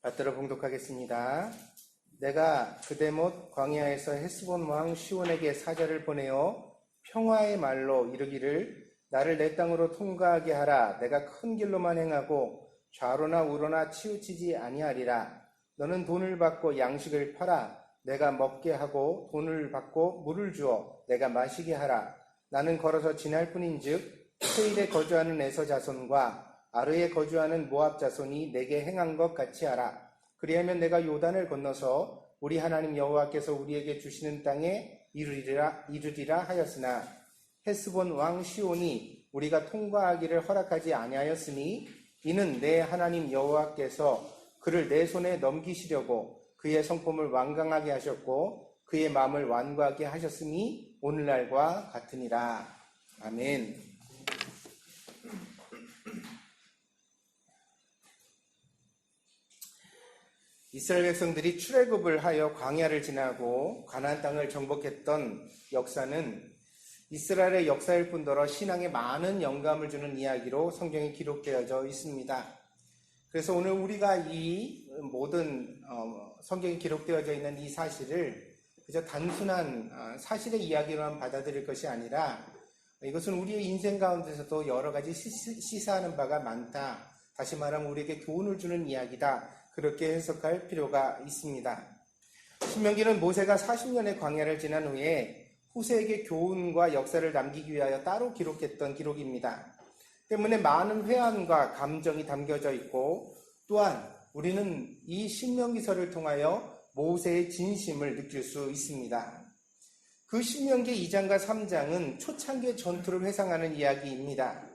받들어 봉독하겠습니다. 내가 그대못 광야에서 헤스본 왕 시온에게 사자를 보내어 평화의 말로 이르기를 나를 내 땅으로 통과하게 하라. 내가 큰 길로만 행하고 좌로나 우로나 치우치지 아니하리라. 너는 돈을 받고 양식을 팔아 내가 먹게 하고 돈을 받고 물을 주어 내가 마시게 하라. 나는 걸어서 지날 뿐인즉 세일에 거주하는 에서 자손과 아르에 거주하는 모압 자손이 내게 행한 것 같이 하라. 그리하면 내가 요단을 건너서 우리 하나님 여호와께서 우리에게 주시는 땅에 이르리라 하였으나 헤스본 왕 시온이 우리가 통과하기를 허락하지 아니하였으니 이는 내 하나님 여호와께서 그를 내 손에 넘기시려고 그의 성품을 완강하게 하셨고 그의 마음을 완고하게 하셨으니 오늘날과 같으니라. 아멘. 이스라엘 백성들이 출애굽을 하여 광야를 지나고 가나안 땅을 정복했던 역사는 이스라엘의 역사일 뿐더러 신앙에 많은 영감을 주는 이야기로 성경에 기록되어져 있습니다. 그래서 오늘 우리가 이 모든 성경에 기록되어져 있는 이 사실을 그저 단순한 사실의 이야기로만 받아들일 것이 아니라 이것은 우리의 인생 가운데서도 여러 가지 시사하는 바가 많다. 다시 말하면 우리에게 교훈을 주는 이야기다. 그렇게 해석할 필요가 있습니다. 신명기는 모세가 40년의 광야를 지난 후에 후세에게 교훈과 역사를 남기기 위하여 따로 기록했던 기록입니다. 때문에 많은 회한과 감정이 담겨져 있고 또한 우리는 이 신명기서를 통하여 모세의 진심을 느낄 수 있습니다. 그 신명기 2장과 3장은 초창기의 전투를 회상하는 이야기입니다.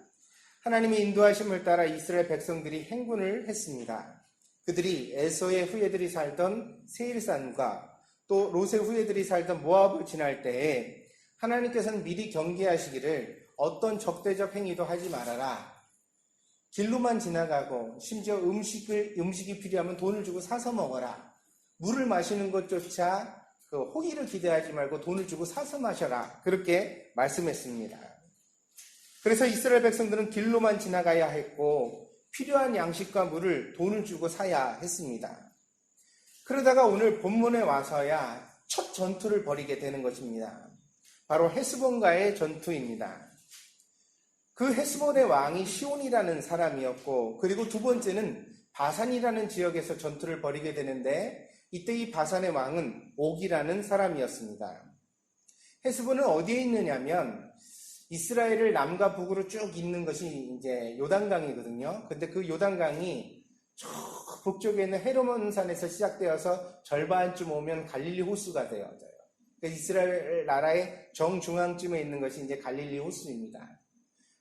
하나님의 인도하심을 따라 이스라엘 백성들이 행군을 했습니다. 그들이 에서의 후예들이 살던 세일산과 또 롯의 후예들이 살던 모압을 지날 때에 하나님께서는 미리 경계하시기를 어떤 적대적 행위도 하지 말아라. 길로만 지나가고 심지어 음식이 필요하면 돈을 주고 사서 먹어라. 물을 마시는 것조차 호의를 기대하지 말고 돈을 주고 사서 마셔라. 그렇게 말씀했습니다. 그래서 이스라엘 백성들은 길로만 지나가야 했고 필요한 양식과 물을 돈을 주고 사야 했습니다. 그러다가 오늘 본문에 와서야 첫 전투를 벌이게 되는 것입니다. 바로 헤스본과의 전투입니다. 그 헤스본의 왕이 시온이라는 사람이었고 그리고 두 번째는 바산이라는 지역에서 전투를 벌이게 되는데 이때 이 바산의 왕은 옥이라는 사람이었습니다. 헤스본은 어디에 있느냐면 이스라엘을 남과 북으로 쭉 잇는 것이 이제 요단강이거든요. 근데 그 요단강이 저 북쪽에 있는 헤르몬산에서 시작되어서 절반쯤 오면 갈릴리 호수가 되어져요. 그러니까 이스라엘 나라의 정중앙쯤에 있는 것이 이제 갈릴리 호수입니다.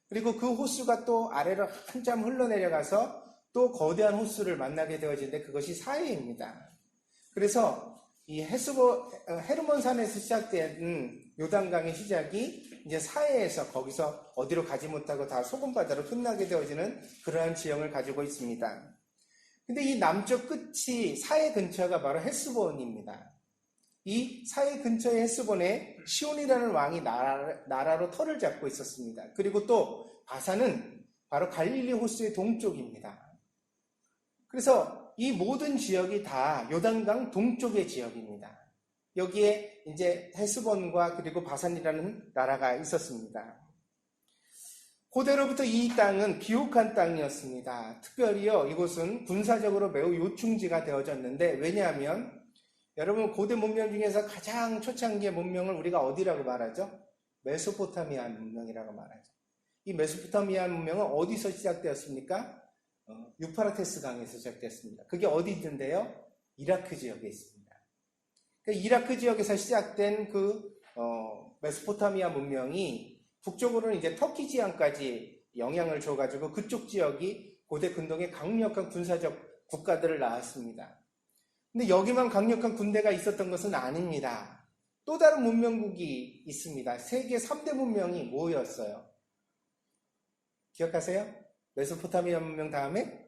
그리고 그 호수가 또 아래로 한참 흘러내려가서 또 거대한 호수를 만나게 되어지는데 그것이 사해입니다. 그래서 이 헤르몬산에서 시작된 요단강의 시작이 이제 사해에서 거기서 어디로 가지 못하고 다 소금바다로 끝나게 되어지는 그러한 지형을 가지고 있습니다. 근데 이 남쪽 끝이 사해 근처가 바로 헤스본입니다. 이 사해 근처의 헤스본에 시온이라는 왕이 나라로 터를 잡고 있었습니다. 그리고 또 바산은 바로 갈릴리 호수의 동쪽입니다. 그래서 이 모든 지역이 다 요단강 동쪽의 지역입니다. 여기에 이제 헤스본과 그리고 바산이라는 나라가 있었습니다. 고대로부터 이 땅은 비옥한 땅이었습니다. 특별히요, 이곳은 군사적으로 매우 요충지가 되어졌는데 왜냐하면 여러분 고대 문명 중에서 가장 초창기의 문명을 우리가 어디라고 말하죠? 메소포타미아 문명이라고 말하죠. 이 메소포타미아 문명은 어디서 시작되었습니까? 유프라테스 강에서 시작됐습니다. 그게 어디 있는데요? 이라크 지역에 있습니다. 그러니까 이라크 지역에서 시작된 메소포타미아 문명이 북쪽으로는 이제 터키 지역까지 영향을 줘가지고 그쪽 지역이 고대 근동의 강력한 군사적 국가들을 낳았습니다. 근데 여기만 강력한 군대가 있었던 것은 아닙니다. 또 다른 문명국이 있습니다. 세계 3대 문명이 뭐였어요? 기억하세요? 메소포타미아 문명 다음에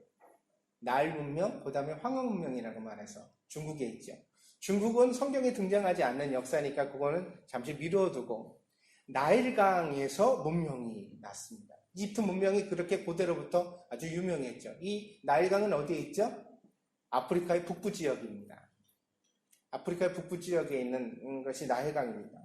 나일 문명, 그 다음에 황하 문명이라고 말해서 중국에 있죠. 중국은 성경에 등장하지 않는 역사니까 그거는 잠시 미뤄두고 나일강에서 문명이 났습니다. 이집트 문명이 그렇게 고대로부터 아주 유명했죠. 이 나일강은 어디에 있죠? 아프리카의 북부 지역입니다. 아프리카의 북부 지역에 있는 것이 나일강입니다.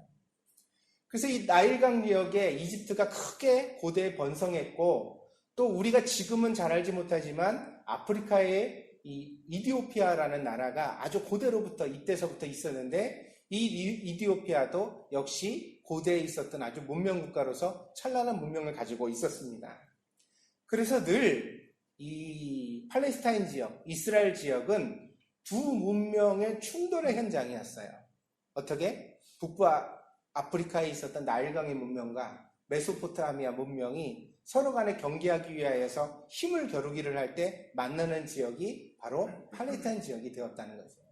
그래서 이 나일강 지역에 이집트가 크게 고대에 번성했고, 또 우리가 지금은 잘 알지 못하지만 아프리카의 이 이디오피아라는 나라가 아주 고대로부터 이때서부터 있었는데, 이 이디오피아도 역시 고대에 있었던 아주 문명 국가로서 찬란한 문명을 가지고 있었습니다. 그래서 늘 이 팔레스타인 지역, 이스라엘 지역은 두 문명의 충돌의 현장이었어요. 어떻게? 북부 아프리카에 있었던 나일강의 문명과 메소포타미아 문명이 서로 간에 경계하기 위하여서 힘을 겨루기를 할 때 만나는 지역이 바로 팔레스타인 지역이 되었다는 거죠.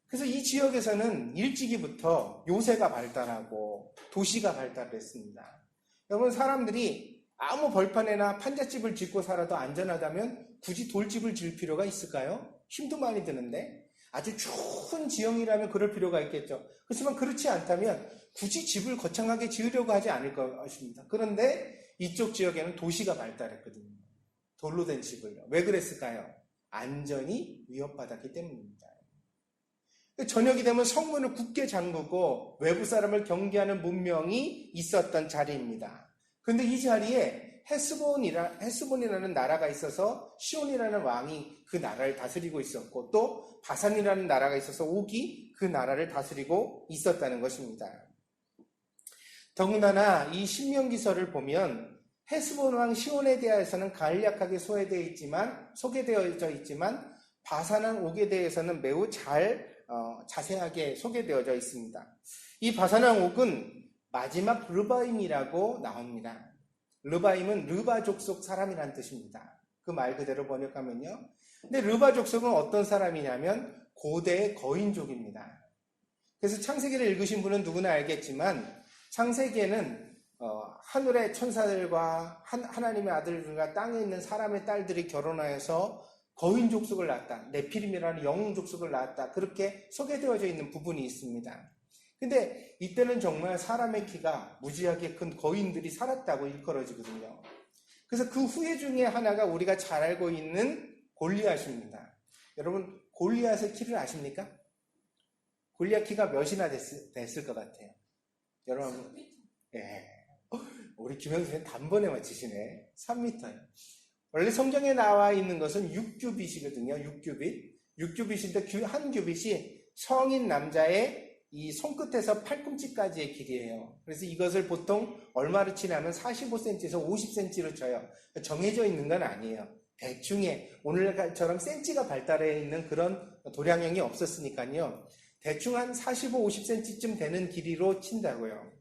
그래서 이 지역에서는 일찍이부터 요새가 발달하고 도시가 발달했습니다. 여러분, 사람들이 아무 벌판에나 판잣집을 짓고 살아도 안전하다면 굳이 돌집을 지을 필요가 있을까요? 힘도 많이 드는데. 아주 좋은 지형이라면 그럴 필요가 있겠죠. 그렇지만 그렇지 않다면 굳이 집을 거창하게 지으려고 하지 않을 것입니다. 그런데 이쪽 지역에는 도시가 발달했거든요. 돌로 된 집을요. 왜 그랬을까요? 안전이 위협받았기 때문입니다. 저녁이 되면 성문을 굳게 잠그고 외부 사람을 경계하는 문명이 있었던 자리입니다. 그런데 이 자리에 헤스본이라는 나라가 있어서 시온이라는 왕이 그 나라를 다스리고 있었고, 또 바산이라는 나라가 있어서 옥이 그 나라를 다스리고 있었다는 것입니다. 더군다나 이 신명기서를 보면 헤스본 왕 시온에 대해서는 간략하게 소개되어져 있지만 바산한 옥에 대해서는 매우 자세하게 소개되어져 있습니다. 이 바산한 옥은 마지막 르바임이라고 나옵니다. 르바임은 르바 족속 사람이란 뜻입니다. 그 말 그대로 번역하면요. 근데 르바 족속은 어떤 사람이냐면 고대의 거인족입니다. 그래서 창세기를 읽으신 분은 누구나 알겠지만 창세기에는 하늘의 천사들과 하나님의 아들들과 땅에 있는 사람의 딸들이 결혼하여서 거인 족속을 낳았다. 네피림이라는 영웅 족속을 낳았다. 그렇게 소개되어져 있는 부분이 있습니다. 근데 이때는 정말 사람의 키가 무지하게 큰 거인들이 살았다고 일컬어지거든요. 그래서 그 후예 중에 하나가 우리가 잘 알고 있는 골리앗입니다. 여러분, 골리앗의 키를 아십니까? 골리앗 키가 몇이나 됐을 것 같아요? 여러분, 예. 우리 김영수 선생님 단번에 맞히시네. 3m요. 원래 성경에 나와 있는 것은 6규빗이거든요. 6규빗인데 한 규빗이 성인 남자의 이 손끝에서 팔꿈치까지의 길이에요. 그래서 이것을 보통 얼마로 치냐면 45cm에서 50cm로 쳐요. 정해져 있는 건 아니에요. 대충의 오늘처럼 센치가 발달해 있는 그런 도량형이 없었으니까요. 대충 한 45, 50cm쯤 되는 길이로 친다고요.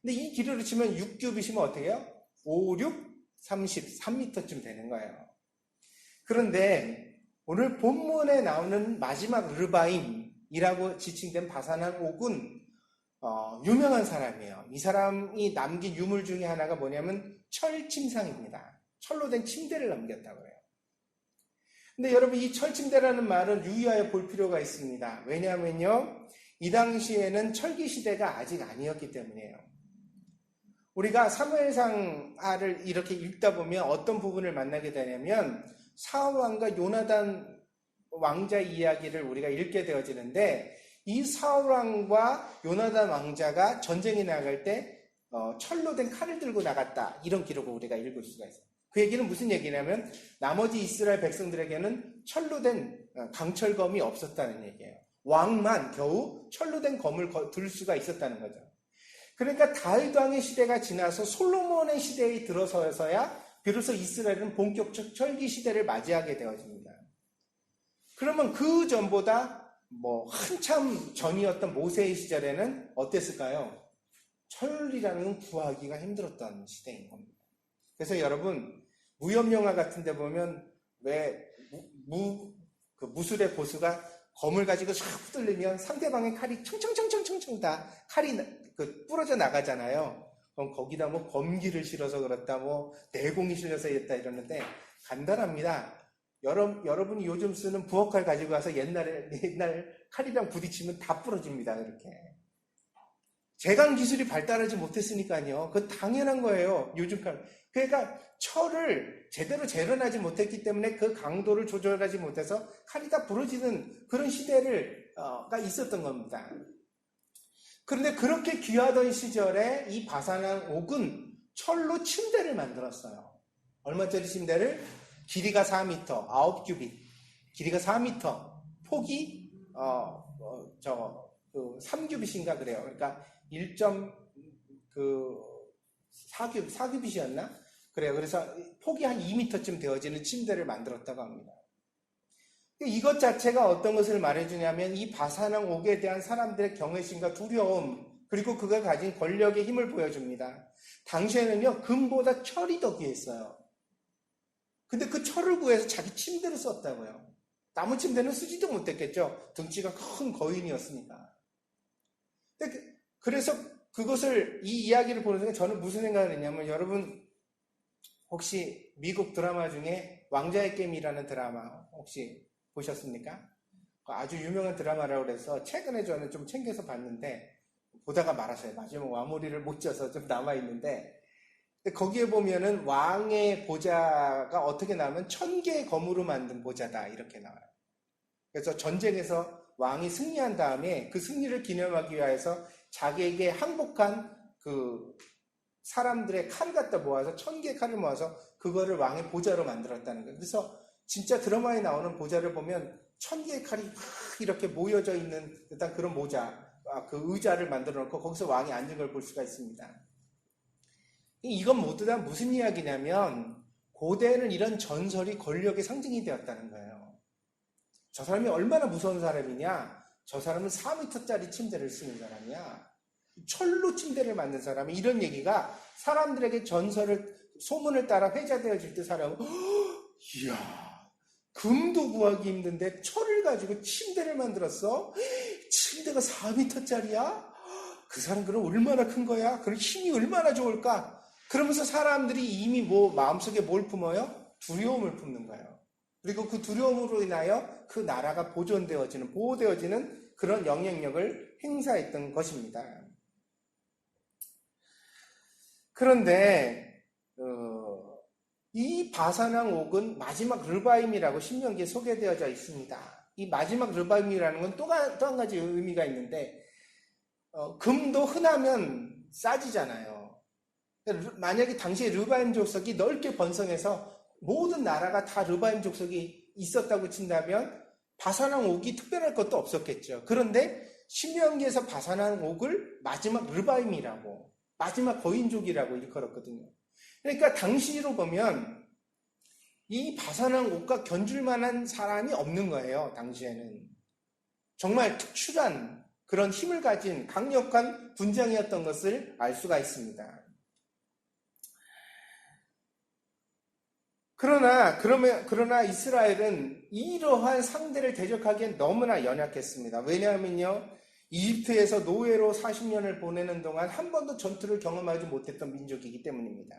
근데 이 길이로 치면 6규빗이면 어떻게 해요? 5, 6, 30, 3m쯤 되는 거예요. 그런데 오늘 본문에 나오는 마지막 르바임이라고 지칭된 바산한 옥은 유명한 사람이에요. 이 사람이 남긴 유물 중에 하나가 뭐냐면 철침상입니다. 철로 된 침대를 남겼다고 해요. 근데 여러분, 이 철침대라는 말은 유의하여 볼 필요가 있습니다. 왜냐하면요, 이 당시에는 철기 시대가 아직 아니었기 때문이에요. 우리가 사무엘상하를 이렇게 읽다 보면 어떤 부분을 만나게 되냐면 사울 왕과 요나단 왕자 이야기를 우리가 읽게 되어지는데, 이 사울 왕과 요나단 왕자가 전쟁에 나갈 때 철로 된 칼을 들고 나갔다, 이런 기록을 우리가 읽을 수가 있어요. 그 얘기는 무슨 얘기냐면 나머지 이스라엘 백성들에게는 철로 된 강철검이 없었다는 얘기예요. 왕만 겨우 철로 된 검을 들 수가 있었다는 거죠. 그러니까 다윗 왕의 시대가 지나서 솔로몬의 시대에 들어서서야 비로소 이스라엘은 본격적 철기 시대를 맞이하게 되어집니다. 그러면 그 전보다 한참 전이었던 모세의 시절에는 어땠을까요? 철이라는 건 구하기가 힘들었던 시대인 겁니다. 그래서 여러분, 무협영화 같은 데 보면 왜 무술의 고수가 검을 가지고 샥 휘둘리면 상대방의 칼이 청청청청청청 다 칼이 부러져 나가잖아요. 그럼 거기다 검기를 실어서 그렇다, 내공이 실려서 했다 이러는데 간단합니다. 여러분이 요즘 쓰는 부엌칼 가지고 와서 옛날 칼이랑 부딪히면 다 부러집니다. 그렇게. 제강 기술이 발달하지 못했으니까요. 그건 당연한 거예요. 요즘 칼. 그러니까 철을 제대로 재련하지 못했기 때문에 그 강도를 조절하지 못해서 칼이 다 부러지는 그런 시대가 있었던 겁니다. 그런데 그렇게 귀하던 시절에 이 바사랑 옥은 철로 침대를 만들었어요. 얼마짜리 침대를? 길이가 4m, 9규빗. 길이가 4m, 폭이 3규빗인가 그래요. 그러니까 4규빗이었나? 그래요. 그래서 폭이 한 2m쯤 되어지는 침대를 만들었다고 합니다. 이것 자체가 어떤 것을 말해주냐면 이 바사랑 옥에 대한 사람들의 경외심과 두려움, 그리고 그가 가진 권력의 힘을 보여줍니다. 당시에는요, 금보다 철이 더 귀했어요. 근데 그 철을 구해서 자기 침대로 썼다고요. 나무 침대는 쓰지도 못했겠죠. 등치가 큰 거인이었으니까. 그래서 그것을, 이 이야기를 보는 순간 저는 무슨 생각을 했냐면, 여러분 혹시 미국 드라마 중에 왕자의 게임이라는 드라마 혹시 보셨습니까? 아주 유명한 드라마라고 그래서 최근에 저는 좀 챙겨서 봤는데 보다가 말았어요. 마지막 마무리를 못 져서 좀 남아있는데, 거기에 보면은 왕의 보좌가 어떻게 나오면 1000개의 검으로 만든 보좌다 이렇게 나와요. 그래서 전쟁에서 왕이 승리한 다음에 그 승리를 기념하기 위해서 자기에게 항복한 그 사람들의 칼 갖다 모아서 1000개의 칼을 모아서 그거를 왕의 보좌로 만들었다는 거예요. 그래서 진짜 드라마에 나오는 보좌를 보면 1000개의 칼이 막 이렇게 모여져 있는 일단 그런 모자, 그 의자를 만들어 놓고 거기서 왕이 앉은 걸 볼 수가 있습니다. 이건 모두 다 무슨 이야기냐면 고대에는 이런 전설이 권력의 상징이 되었다는 거예요. 저 사람이 얼마나 무서운 사람이냐? 저 사람은 4m짜리 침대를 쓰는 사람이야. 철로 침대를 만든 사람이, 이런 얘기가 사람들에게 소문을 따라 회자되어질 때 사람은 이야, 금도 구하기 힘든데 철을 가지고 침대를 만들었어? 침대가 4m짜리야? 그 사람 그럼 얼마나 큰 거야? 그럼 힘이 얼마나 좋을까? 그러면서 사람들이 이미 마음속에 뭘 품어요? 두려움을 품는 거예요. 그리고 그 두려움으로 인하여 그 나라가 보호되어지는 그런 영향력을 행사했던 것입니다. 그런데 이 바사랑 옥은 마지막 르바임이라고 신명기에 소개되어져 있습니다. 이 마지막 르바임이라는 건 또 한 가지 의미가 있는데, 금도 흔하면 싸지잖아요. 만약에 당시에 르바임 족속이 넓게 번성해서 모든 나라가 다 르바임 족속이 있었다고 친다면 바사랑 옥이 특별할 것도 없었겠죠. 그런데 신명기에서 바사랑 옥을 마지막 르바임이라고, 마지막 거인족이라고 일컬었거든요. 그러니까 당시로 보면 이 바사랑 옥과 견줄 만한 사람이 없는 거예요. 당시에는 정말 특출한 그런 힘을 가진 강력한 군장이었던 것을 알 수가 있습니다. 그러나 이스라엘은 이러한 상대를 대적하기엔 너무나 연약했습니다. 왜냐하면요, 이집트에서 노예로 40년을 보내는 동안 한 번도 전투를 경험하지 못했던 민족이기 때문입니다.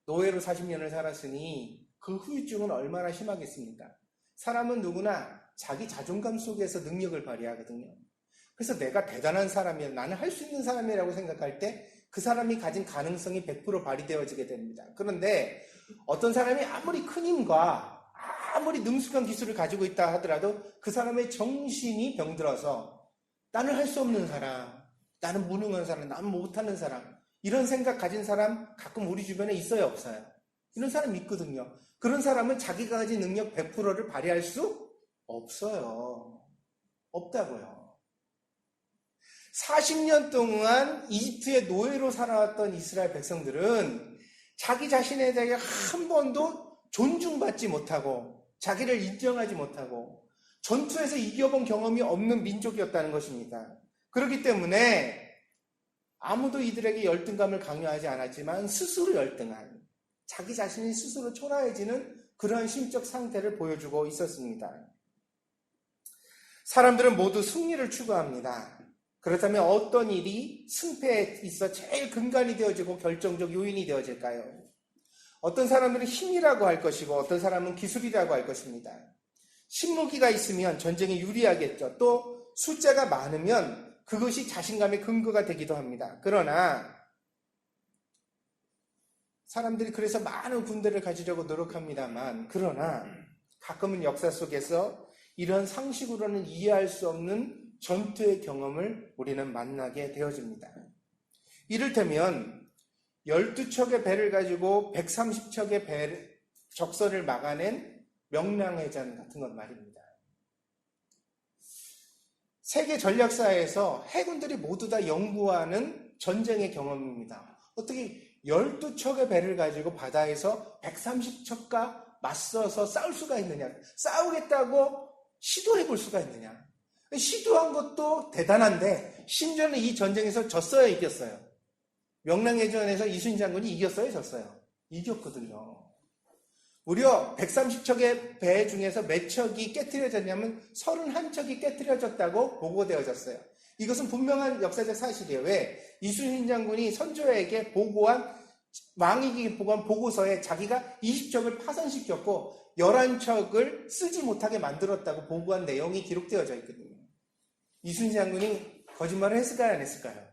노예로 40년을 살았으니 그 후유증은 얼마나 심하겠습니까? 사람은 누구나 자기 자존감 속에서 능력을 발휘하거든요. 그래서 내가 대단한 사람이야, 나는 할 수 있는 사람이라고 생각할 때 그 사람이 가진 가능성이 100% 발휘되어지게 됩니다. 그런데 어떤 사람이 아무리 큰 힘과 아무리 능숙한 기술을 가지고 있다 하더라도 그 사람의 정신이 병들어서 나는 할 수 없는 사람, 나는 무능한 사람, 나는 못하는 사람, 이런 생각 가진 사람 가끔 우리 주변에 있어요, 없어요? 이런 사람 있거든요. 그런 사람은 자기가 가진 능력 100%를 발휘할 수 없어요. 없다고요. 40년 동안 이집트의 노예로 살아왔던 이스라엘 백성들은 자기 자신에 대해 한 번도 존중받지 못하고 자기를 인정하지 못하고 전투에서 이겨본 경험이 없는 민족이었다는 것입니다. 그렇기 때문에 아무도 이들에게 열등감을 강요하지 않았지만 스스로 열등한, 자기 자신이 스스로 초라해지는 그러한 심적 상태를 보여주고 있었습니다. 사람들은 모두 승리를 추구합니다. 그렇다면 어떤 일이 승패에 있어 제일 근간이 되어지고 결정적 요인이 되어질까요? 어떤 사람들은 힘이라고 할 것이고 어떤 사람은 기술이라고 할 것입니다. 신무기가 있으면 전쟁에 유리하겠죠. 또 숫자가 많으면 그것이 자신감의 근거가 되기도 합니다. 그러나 사람들이 그래서 많은 군대를 가지려고 노력합니다만, 그러나 가끔은 역사 속에서 이런 상식으로는 이해할 수 없는 전투의 경험을 우리는 만나게 되어집니다. 이를테면 12척의 배를 가지고 130척의 적선을 막아낸 명량해전 같은 것 말입니다. 세계 전략사에서 해군들이 모두 다 연구하는 전쟁의 경험입니다. 어떻게 12척의 배를 가지고 바다에서 130척과 맞서서 싸울 수가 있느냐? 싸우겠다고 시도해 볼 수가 있느냐? 시도한 것도 대단한데 심지어는 이 전쟁에서 졌어요, 이겼어요? 명량해전에서 이순신 장군이 이겼어요, 졌어요? 이겼거든요. 무려 130척의 배 중에서 몇 척이 깨트려졌냐면 31척이 깨트려졌다고 보고되어졌어요. 이것은 분명한 역사적 사실이에요. 왜? 이순신 장군이 선조에게 왕에게 보고한 보고서에 자기가 20척을 파손시켰고 11척을 쓰지 못하게 만들었다고 보고한 내용이 기록되어져 있거든요. 이순신 장군이 거짓말을 했을까요, 안 했을까요?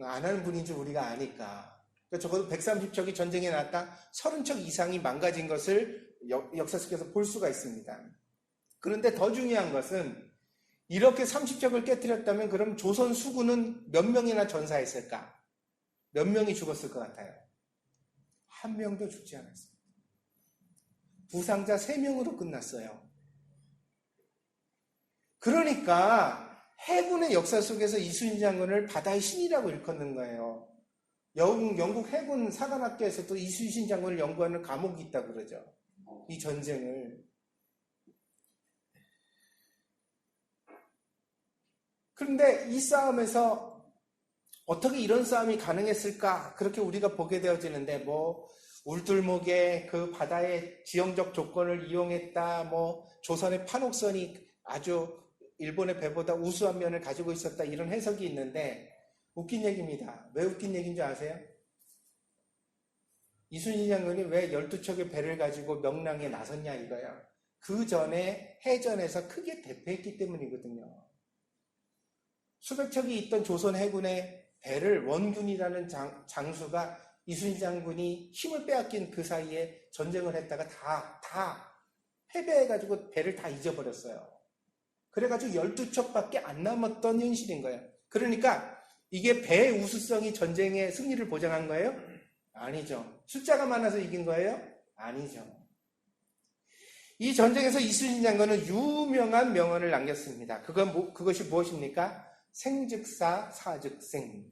안 하는 분인 줄 우리가 아니까. 적어도 130척이 전쟁에 나갔다 30척 이상이 망가진 것을 역사 속에서 볼 수가 있습니다. 그런데 더 중요한 것은 이렇게 30척을 깨뜨렸다면 그럼 조선 수군은 몇 명이나 전사했을까? 몇 명이 죽었을 것 같아요? 한 명도 죽지 않았습니다. 부상자 3명으로 끝났어요. 그러니까 해군의 역사 속에서 이순신 장군을 바다의 신이라고 일컫는 거예요. 영국 해군 사관학교에서도 이순신 장군을 연구하는 과목이 있다고 그러죠. 이 전쟁을. 그런데 이 싸움에서 어떻게 이런 싸움이 가능했을까? 그렇게 우리가 보게 되어지는데 울들목에 그 바다의 지형적 조건을 이용했다. 조선의 판옥선이 아주 일본의 배보다 우수한 면을 가지고 있었다. 이런 해석이 있는데 웃긴 얘기입니다. 왜 웃긴 얘기인 줄 아세요? 이순신 장군이 왜 12척의 배를 가지고 명량에 나섰냐 이거야. 그 전에 해전에서 크게 대패했기 때문이거든요. 수백 척이 있던 조선 해군의 배를 원균이라는 장수가 이순신 장군이 힘을 빼앗긴 그 사이에 전쟁을 했다가 다 패배해가지고 배를 다 잊어버렸어요. 그래가지고 12척밖에 안 남았던 현실인 거예요. 그러니까 이게 배의 우수성이 전쟁의 승리를 보장한 거예요? 아니죠. 숫자가 많아서 이긴 거예요? 아니죠. 이 전쟁에서 이순신 장군은 유명한 명언을 남겼습니다. 그것이 무엇입니까? 생즉사, 사즉생.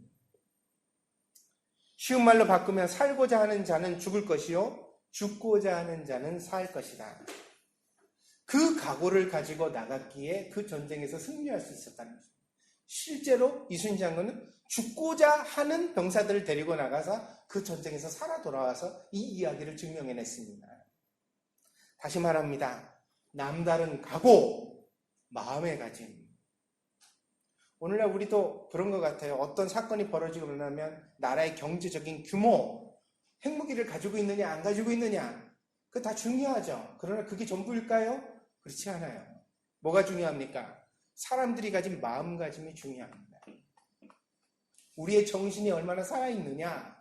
쉬운 말로 바꾸면 살고자 하는 자는 죽을 것이요 죽고자 하는 자는 살 것이다. 그 각오를 가지고 나갔기에 그 전쟁에서 승리할 수 있었다는 거죠. 실제로 이순신 장군은 죽고자 하는 병사들을 데리고 나가서 그 전쟁에서 살아 돌아와서 이 이야기를 증명해냈습니다. 다시 말합니다. 남다른 각오, 마음의 가짐. 오늘날 우리도 그런 것 같아요. 어떤 사건이 벌어지고 나면 나라의 경제적인 규모, 핵무기를 가지고 있느냐 안 가지고 있느냐 그거 다 중요하죠. 그러나 그게 전부일까요? 그렇지 않아요. 뭐가 중요합니까? 사람들이 가진 마음가짐이 중요합니다. 우리의 정신이 얼마나 살아있느냐,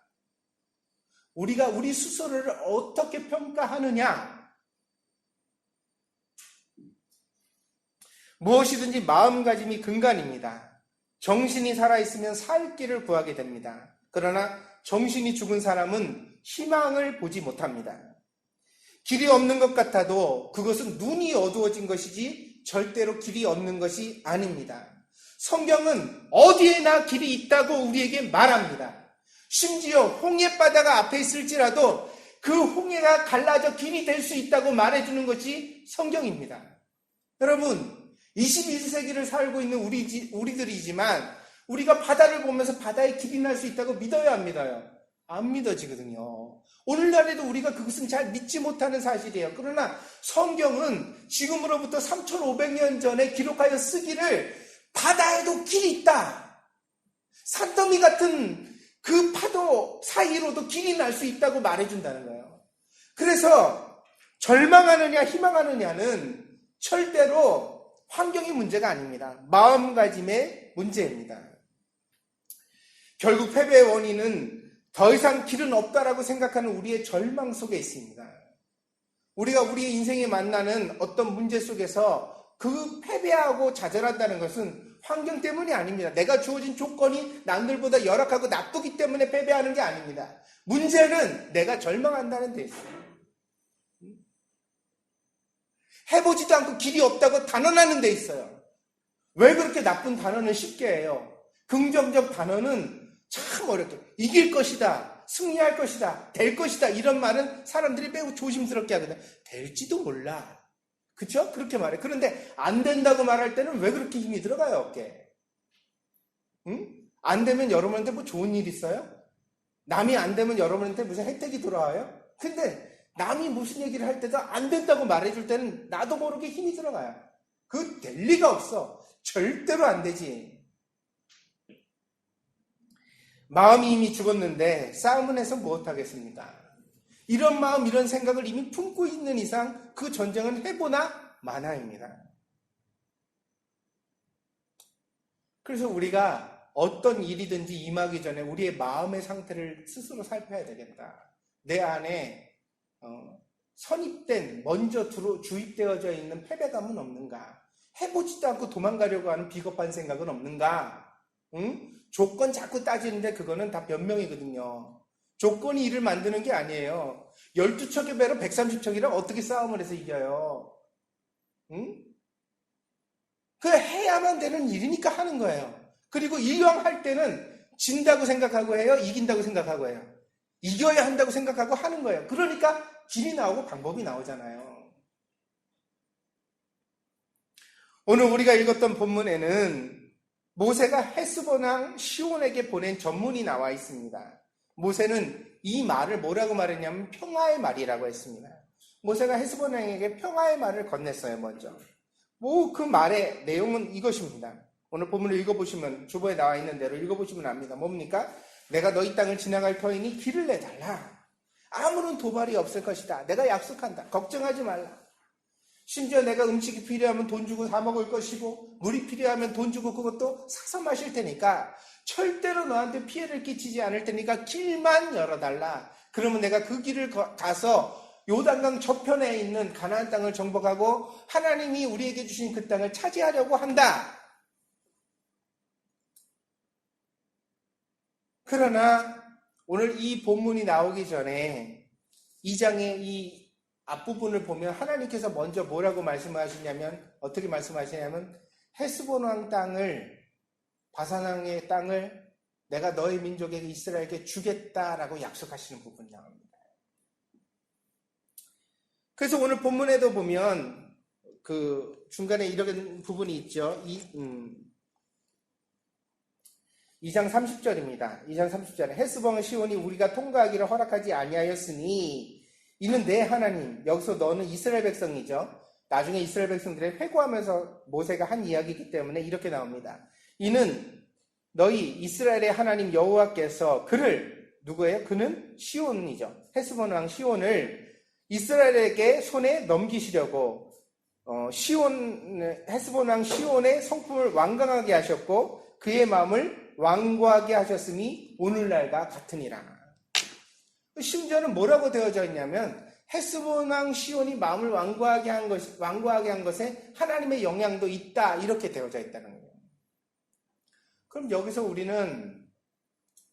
우리가 우리 스스로를 어떻게 평가하느냐, 무엇이든지 마음가짐이 근간입니다. 정신이 살아있으면 살 길을 구하게 됩니다. 그러나 정신이 죽은 사람은 희망을 보지 못합니다. 길이 없는 것 같아도 그것은 눈이 어두워진 것이지 절대로 길이 없는 것이 아닙니다. 성경은 어디에나 길이 있다고 우리에게 말합니다. 심지어 홍해바다가 앞에 있을지라도 그 홍해가 갈라져 길이 될 수 있다고 말해주는 것이 성경입니다. 여러분, 21세기를 살고 있는 우리들이지만 우리가 바다를 보면서 바다에 길이 날 수 있다고 믿어야 안 믿어요? 안 믿어지거든요. 오늘날에도 우리가 그것은 잘 믿지 못하는 사실이에요. 그러나 성경은 지금으로부터 3,500년 전에 기록하여 쓰기를 바다에도 길이 있다. 산더미 같은 그 파도 사이로도 길이 날 수 있다고 말해준다는 거예요. 그래서 절망하느냐 희망하느냐는 절대로 환경이 문제가 아닙니다. 마음가짐의 문제입니다. 결국 패배의 원인은 더 이상 길은 없다라고 생각하는 우리의 절망 속에 있습니다. 우리가 우리의 인생에 만나는 어떤 문제 속에서 그 패배하고 좌절한다는 것은 환경 때문이 아닙니다. 내가 주어진 조건이 남들보다 열악하고 나쁘기 때문에 패배하는 게 아닙니다. 문제는 내가 절망한다는 데 있어요. 해보지도 않고 길이 없다고 단언하는 데 있어요. 왜 그렇게 나쁜 단언을 쉽게 해요? 긍정적 단언은 참 어렵죠. 이길 것이다, 승리할 것이다, 될 것이다, 이런 말은 사람들이 매우 조심스럽게 하거든요. 될지도 몰라. 그쵸? 그렇게 말해. 그런데 안 된다고 말할 때는 왜 그렇게 힘이 들어가요, 어깨에? 응? 안 되면 여러분한테 뭐 좋은 일 있어요? 남이 안 되면 여러분한테 무슨 혜택이 돌아와요? 근데 남이 무슨 얘기를 할 때도 안 된다고 말해줄 때는 나도 모르게 힘이 들어가요. 그 될 리가 없어. 절대로 안 되지. 마음이 이미 죽었는데 싸움은 해서 무엇하겠습니까? 이런 마음, 이런 생각을 이미 품고 있는 이상 그 전쟁은 해보나 마나입니다. 그래서 우리가 어떤 일이든지 임하기 전에 우리의 마음의 상태를 스스로 살펴야 되겠다. 내 안에 선입된, 먼저 주입되어져 있는 패배감은 없는가? 해보지도 않고 도망가려고 하는 비겁한 생각은 없는가? 응? 조건 자꾸 따지는데 그거는 다 변명이거든요. 조건이 일을 만드는 게 아니에요. 12척의 배로 130척이랑 어떻게 싸움을 해서 이겨요? 응? 그 해야만 되는 일이니까 하는 거예요. 그리고 이왕 할 때는 진다고 생각하고 해요? 이긴다고 생각하고 해요? 이겨야 한다고 생각하고 하는 거예요. 그러니까 길이 나오고 방법이 나오잖아요. 오늘 우리가 읽었던 본문에는 모세가 헤스본 왕 시온에게 보낸 전문이 나와 있습니다. 모세는 이 말을 뭐라고 말했냐면 평화의 말이라고 했습니다. 모세가 헤스본 왕에게 평화의 말을 건넸어요, 먼저. 그 말의 내용은 이것입니다. 오늘 본문을 읽어보시면, 주보에 나와 있는 대로 읽어보시면 압니다. 뭡니까? 내가 너희 땅을 지나갈 터이니 길을 내달라. 아무런 도발이 없을 것이다. 내가 약속한다. 걱정하지 말라. 심지어 내가 음식이 필요하면 돈 주고 사 먹을 것이고 물이 필요하면 돈 주고 그것도 사서 마실 테니까 절대로 너한테 피해를 끼치지 않을 테니까 길만 열어달라. 그러면 내가 그 길을 가서 요단강 저편에 있는 가나안 땅을 정복하고 하나님이 우리에게 주신 그 땅을 차지하려고 한다. 그러나 오늘 이 본문이 나오기 전에 2장의 이 앞부분을 보면 하나님께서 먼저 뭐라고 말씀하시냐면, 어떻게 말씀하시냐면 헤스본 왕 땅을, 바산 왕의 땅을 내가 너희 민족에게, 이스라엘에게 주겠다라고 약속하시는 부분이 나옵니다. 그래서 오늘 본문에도 보면 그 중간에 이런 부분이 있죠. 2장 30절입니다. 2장 30절에 헤스본 시온이 우리가 통과하기를 허락하지 아니하였으니 이는 내 하나님, 여기서 너는 이스라엘 백성이죠. 나중에 이스라엘 백성들이 회고하면서 모세가 한 이야기이기 때문에 이렇게 나옵니다. 이는 너희 이스라엘의 하나님 여호와께서 그를, 누구예요? 그는 시온이죠. 헤스본 왕 시온을 이스라엘에게 손에 넘기시려고 헤스본 왕 시온의 성품을 완강하게 하셨고 그의 마음을 완고하게 하셨으니 오늘날과 같으니라. 심지어는 뭐라고 되어져 있냐면 헤스본 왕 시온이 마음을 완고하게 한 것에 하나님의 영향도 있다, 이렇게 되어져 있다는 거예요. 그럼 여기서 우리는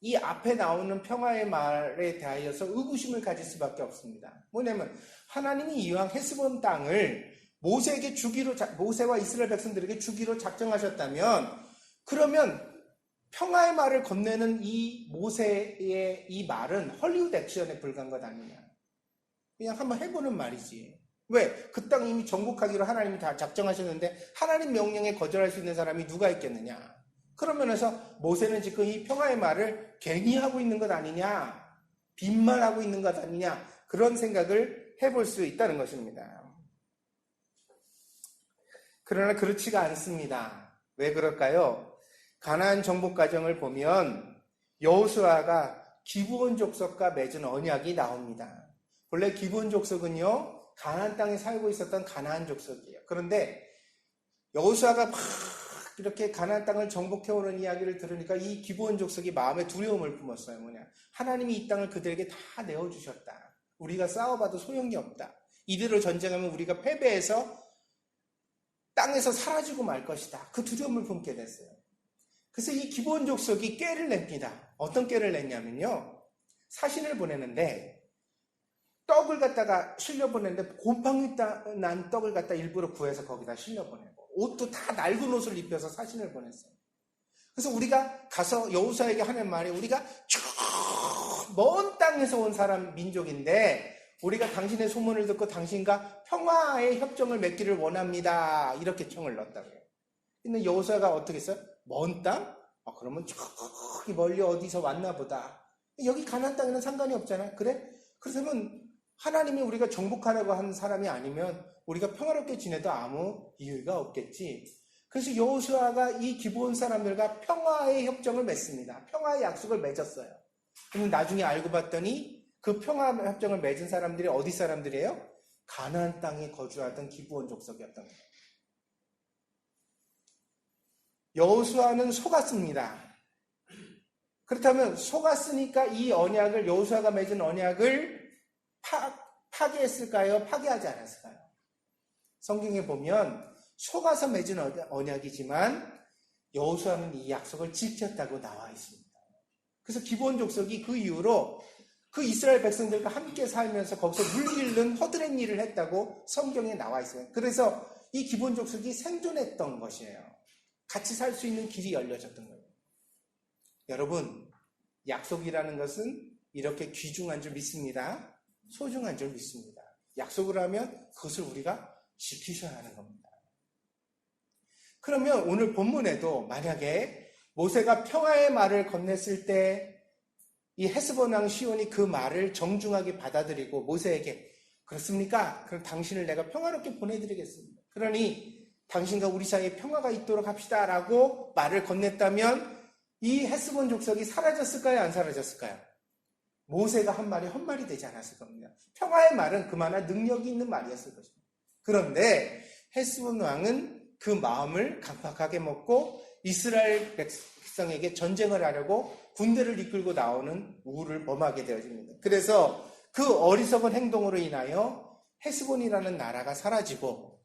이 앞에 나오는 평화의 말에 대하여서 의구심을 가질 수밖에 없습니다. 뭐냐면 하나님이 이왕 헤스본 땅을 모세에게 주기로, 모세와 이스라엘 백성들에게 주기로 작정하셨다면 그러면 평화의 말을 건네는 이 모세의 이 말은 헐리우드 액션에 불과한 것 아니냐. 그냥 한번 해보는 말이지. 왜? 그 땅 이미 정복하기로 하나님이 다 작정하셨는데 하나님 명령에 거절할 수 있는 사람이 누가 있겠느냐. 그런 면에서 모세는 지금 이 평화의 말을 괜히 하고 있는 것 아니냐, 빈말하고 있는 것 아니냐, 그런 생각을 해볼 수 있다는 것입니다. 그러나 그렇지가 않습니다. 왜 그럴까요? 가나안 정복 과정을 보면 여호수아가 기브온 족속과 맺은 언약이 나옵니다. 본래 기브온 족속은요, 가나안 땅에 살고 있었던 가나안 족속이에요. 그런데 여호수아가 막 이렇게 가나안 땅을 정복해오는 이야기를 들으니까 이 기브온 족속이 마음에 두려움을 품었어요. 뭐냐? 하나님이 이 땅을 그들에게 다 내어주셨다. 우리가 싸워봐도 소용이 없다. 이대로 전쟁하면 우리가 패배해서 땅에서 사라지고 말 것이다. 그 두려움을 품게 됐어요. 그래서 이 기브온 족속이 꾀를 냅니다. 어떤 꾀를 냈냐면요. 사신을 보내는데 떡을 갖다가 실려보냈는데 곰팡이 난 떡을 갖다 일부러 구해서 거기다 실려보내고 옷도 다 낡은 옷을 입혀서 사신을 보냈어요. 그래서 우리가 가서 여호수아에게 하는 말이 우리가 저 먼 땅에서 온 사람 민족인데 우리가 당신의 소문을 듣고 당신과 평화의 협정을 맺기를 원합니다. 이렇게 청을 넣었다고요. 근데 여호수아가 어떻게 했어요? 먼 땅? 그러면 저기 멀리 어디서 왔나 보다. 여기 가나안 땅에는 상관이 없잖아. 그래? 그렇다면 하나님이 우리가 정복하려고 하는 사람이 아니면 우리가 평화롭게 지내도 아무 이유가 없겠지. 그래서 여호수아가 이 기브온 사람들과 평화의 협정을 맺습니다. 평화의 약속을 맺었어요. 그럼 나중에 알고 봤더니 그 평화 협정을 맺은 사람들이 어디 사람들이에요? 가나안 땅에 거주하던 기브온 족속이었던 거예요. 여호수아는 속았습니다. 그렇다면 속았으니까 이 언약을 여호수아가 맺은 언약을 파괴했을까요? 파괴하지 않았을까요? 성경에 보면 속아서 맺은 언약이지만 여호수아는 이 약속을 지켰다고 나와 있습니다. 그래서 기브온 족속이 그 이후로 그 이스라엘 백성들과 함께 살면서 거기서 물길른 허드렛 일을 했다고 성경에 나와 있어요. 그래서 이 기브온 족속이 생존했던 것이에요. 같이 살 수 있는 길이 열려졌던 거예요. 여러분, 약속이라는 것은 이렇게 귀중한 줄 믿습니다. 소중한 줄 믿습니다. 약속을 하면 그것을 우리가 지키셔야 하는 겁니다. 그러면 오늘 본문에도 만약에 모세가 평화의 말을 건넸을 때 이 헤스본 왕 시온이 그 말을 정중하게 받아들이고 모세에게 그렇습니까? 그럼 당신을 내가 평화롭게 보내드리겠습니다. 그러니 당신과 우리 사이에 평화가 있도록 합시다 라고 말을 건넸다면 이 헤스본 족속이 사라졌을까요? 안 사라졌을까요? 모세가 한 말이 헛말이 되지 않았을 겁니다. 평화의 말은 그만한 능력이 있는 말이었을 것입니다. 그런데 헤스본 왕은 그 마음을 강팍하게 먹고 이스라엘 백성에게 전쟁을 하려고 군대를 이끌고 나오는 우를 범하게 되어집니다. 그래서 그 어리석은 행동으로 인하여 헤스본이라는 나라가 사라지고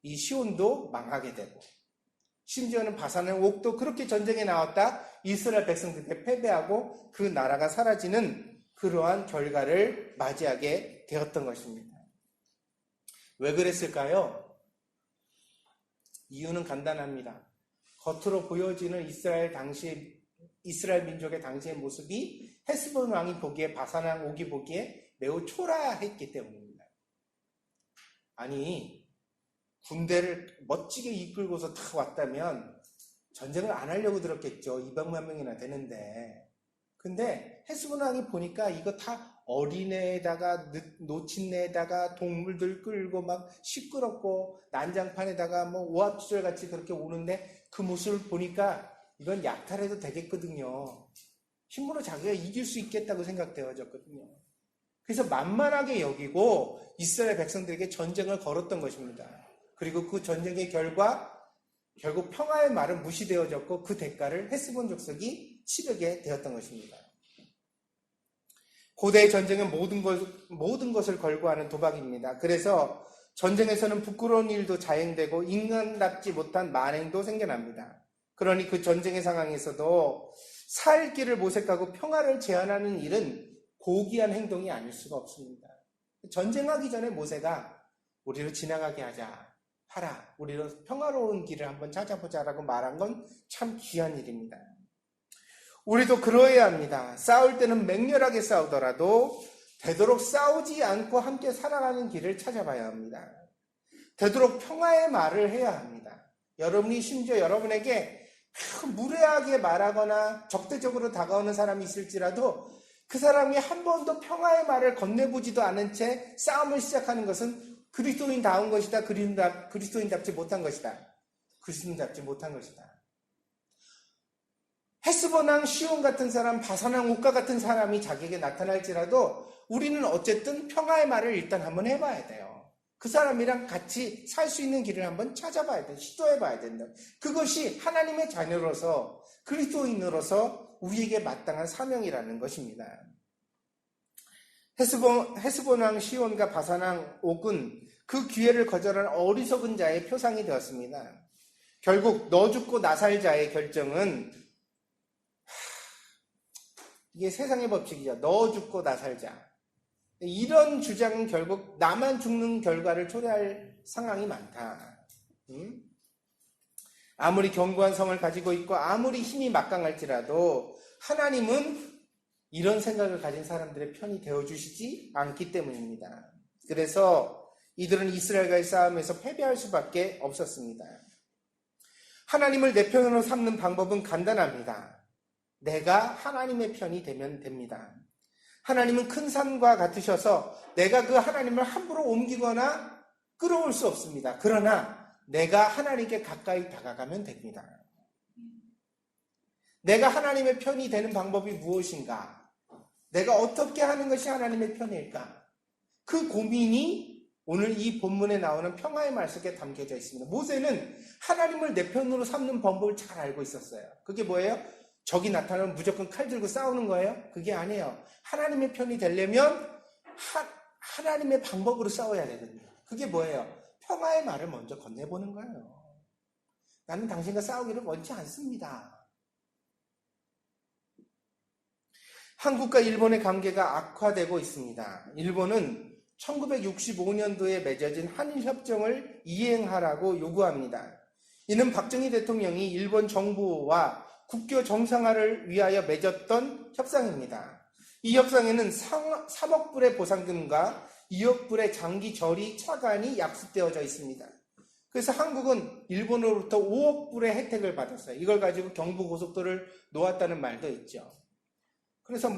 이 시온도 망하게 되고 심지어는 바산의 옥도 그렇게 전쟁에 나왔다 이스라엘 백성들께 패배하고 그 나라가 사라지는 그러한 결과를 맞이하게 되었던 것입니다. 왜 그랬을까요? 이유는 간단합니다. 겉으로 보여지는 이스라엘 민족의 당시의 모습이 헤스본 왕이 보기에 바산 옥이 보기에 매우 초라했기 때문입니다. 아니 군대를 멋지게 이끌고서 탁 왔다면 전쟁을 안 하려고 들었겠죠. 200만 명이나 되는데. 근데 헤스본 왕이 보니까 이거 다 어린애에다가 노친네에다가 동물들 끌고 막 시끄럽고 난장판에다가 뭐 오합지졸 같이 그렇게 오는데 그 모습을 보니까 이건 약탈해도 되겠거든요. 힘으로 자기가 이길 수 있겠다고 생각되어졌거든요. 그래서 만만하게 여기고 이스라엘 백성들에게 전쟁을 걸었던 것입니다. 그리고 그 전쟁의 결과 결국 평화의 말은 무시되어졌고 그 대가를 헤스본 족속이 치르게 되었던 것입니다. 고대의 전쟁은 모든 것을 걸고 하는 도박입니다. 그래서 전쟁에서는 부끄러운 일도 자행되고 인간답지 못한 만행도 생겨납니다. 그러니 그 전쟁의 상황에서도 살 길을 모색하고 평화를 제안하는 일은 고귀한 행동이 아닐 수가 없습니다. 전쟁하기 전에 모세가 우리를 지나가게 하라. 우리로 평화로운 길을 한번 찾아보자라고 말한 건 참 귀한 일입니다. 우리도 그러해야 합니다. 싸울 때는 맹렬하게 싸우더라도 되도록 싸우지 않고 함께 살아가는 길을 찾아봐야 합니다. 되도록 평화의 말을 해야 합니다. 여러분이 심지어 여러분에게 무례하게 말하거나 적대적으로 다가오는 사람이 있을지라도 그 사람이 한 번도 평화의 말을 건네보지도 않은 채 싸움을 시작하는 것은 그리스도인다운 것이다. 그리스도인답지 못한 것이다. 그리스도인답지 못한 것이다. 헤스본 왕 시온 같은 사람, 바산 왕 옥과 같은 사람이 자기에게 나타날지라도 우리는 어쨌든 평화의 말을 일단 한번 해봐야 돼요. 그 사람이랑 같이 살 수 있는 길을 한번 찾아봐야 돼. 시도해봐야 된다. 그것이 하나님의 자녀로서 그리스도인으로서 우리에게 마땅한 사명이라는 것입니다. 헤스본 왕 시온과 바산 왕 옥은 그 기회를 거절한 어리석은 자의 표상이 되었습니다. 결국 너 죽고 나 살자의 결정은 이게 세상의 법칙이죠. 너 죽고 나 살자. 이런 주장은 결국 나만 죽는 결과를 초래할 상황이 많다. 아무리 견고한 성을 가지고 있고 아무리 힘이 막강할지라도 하나님은 이런 생각을 가진 사람들의 편이 되어주시지 않기 때문입니다. 그래서 이들은 이스라엘과의 싸움에서 패배할 수밖에 없었습니다. 하나님을 내 편으로 삼는 방법은 간단합니다. 내가 하나님의 편이 되면 됩니다. 하나님은 큰 산과 같으셔서 내가 그 하나님을 함부로 옮기거나 끌어올 수 없습니다. 그러나 내가 하나님께 가까이 다가가면 됩니다. 내가 하나님의 편이 되는 방법이 무엇인가? 내가 어떻게 하는 것이 하나님의 편일까? 그 고민이 오늘 이 본문에 나오는 평화의 말씀에 담겨져 있습니다. 모세는 하나님을 내 편으로 삼는 방법을 잘 알고 있었어요. 그게 뭐예요? 적이 나타나면 무조건 칼 들고 싸우는 거예요? 그게 아니에요. 하나님의 편이 되려면 하나님의 방법으로 싸워야 되거든요. 그게 뭐예요? 평화의 말을 먼저 건네보는 거예요. 나는 당신과 싸우기를 원치 않습니다. 한국과 일본의 관계가 악화되고 있습니다. 일본은 1965년도에 맺어진 한일협정을 이행하라고 요구합니다. 이는 박정희 대통령이 일본 정부와 국교 정상화를 위하여 맺었던 협상입니다. 이 협상에는 3억 불의 보상금과 2억 불의 장기 저리 차관이 약속되어져 있습니다. 그래서 한국은 일본으로부터 5억 불의 혜택을 받았어요. 이걸 가지고 경부고속도로를 놓았다는 말도 있죠. 그래서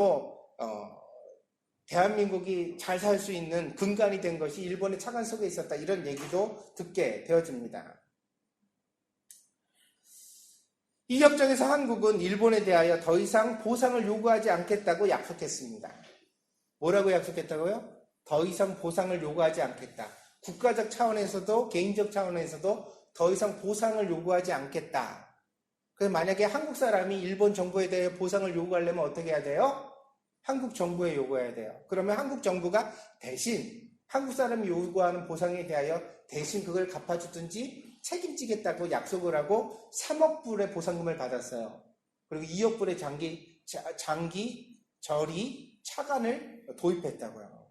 대한민국이 잘 살 수 있는 근간이 된 것이 일본의 차관 속에 있었다. 이런 얘기도 듣게 되어집니다. 이 협정에서 한국은 일본에 대하여 더 이상 보상을 요구하지 않겠다고 약속했습니다. 뭐라고 약속했다고요? 더 이상 보상을 요구하지 않겠다. 국가적 차원에서도 개인적 차원에서도 더 이상 보상을 요구하지 않겠다. 그래서 만약에 한국 사람이 일본 정부에 대해 보상을 요구하려면 어떻게 해야 돼요? 한국 정부에 요구해야 돼요. 그러면 한국 정부가 대신 한국 사람이 요구하는 보상에 대하여 대신 그걸 갚아주든지 책임지겠다고 약속을 하고 3억 불의 보상금을 받았어요. 그리고 2억 불의 장기 저리 차관을 도입했다고요.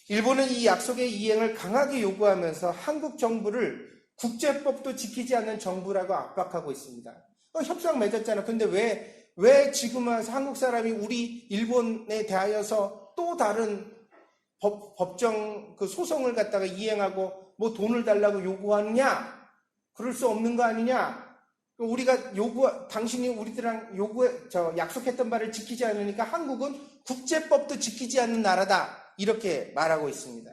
일본은 이 약속의 이행을 강하게 요구하면서 한국 정부를 국제법도 지키지 않는 정부라고 압박하고 있습니다. 협상 맺었잖아. 근데 왜 지금 와서 한국 사람이 우리 일본에 대하여서 또 다른 법정 그 소송을 갖다가 이행하고 뭐 돈을 달라고 요구하느냐? 그럴 수 없는 거 아니냐? 우리가 당신이 우리들랑 약속했던 바를 지키지 않으니까 한국은 국제법도 지키지 않는 나라다. 이렇게 말하고 있습니다.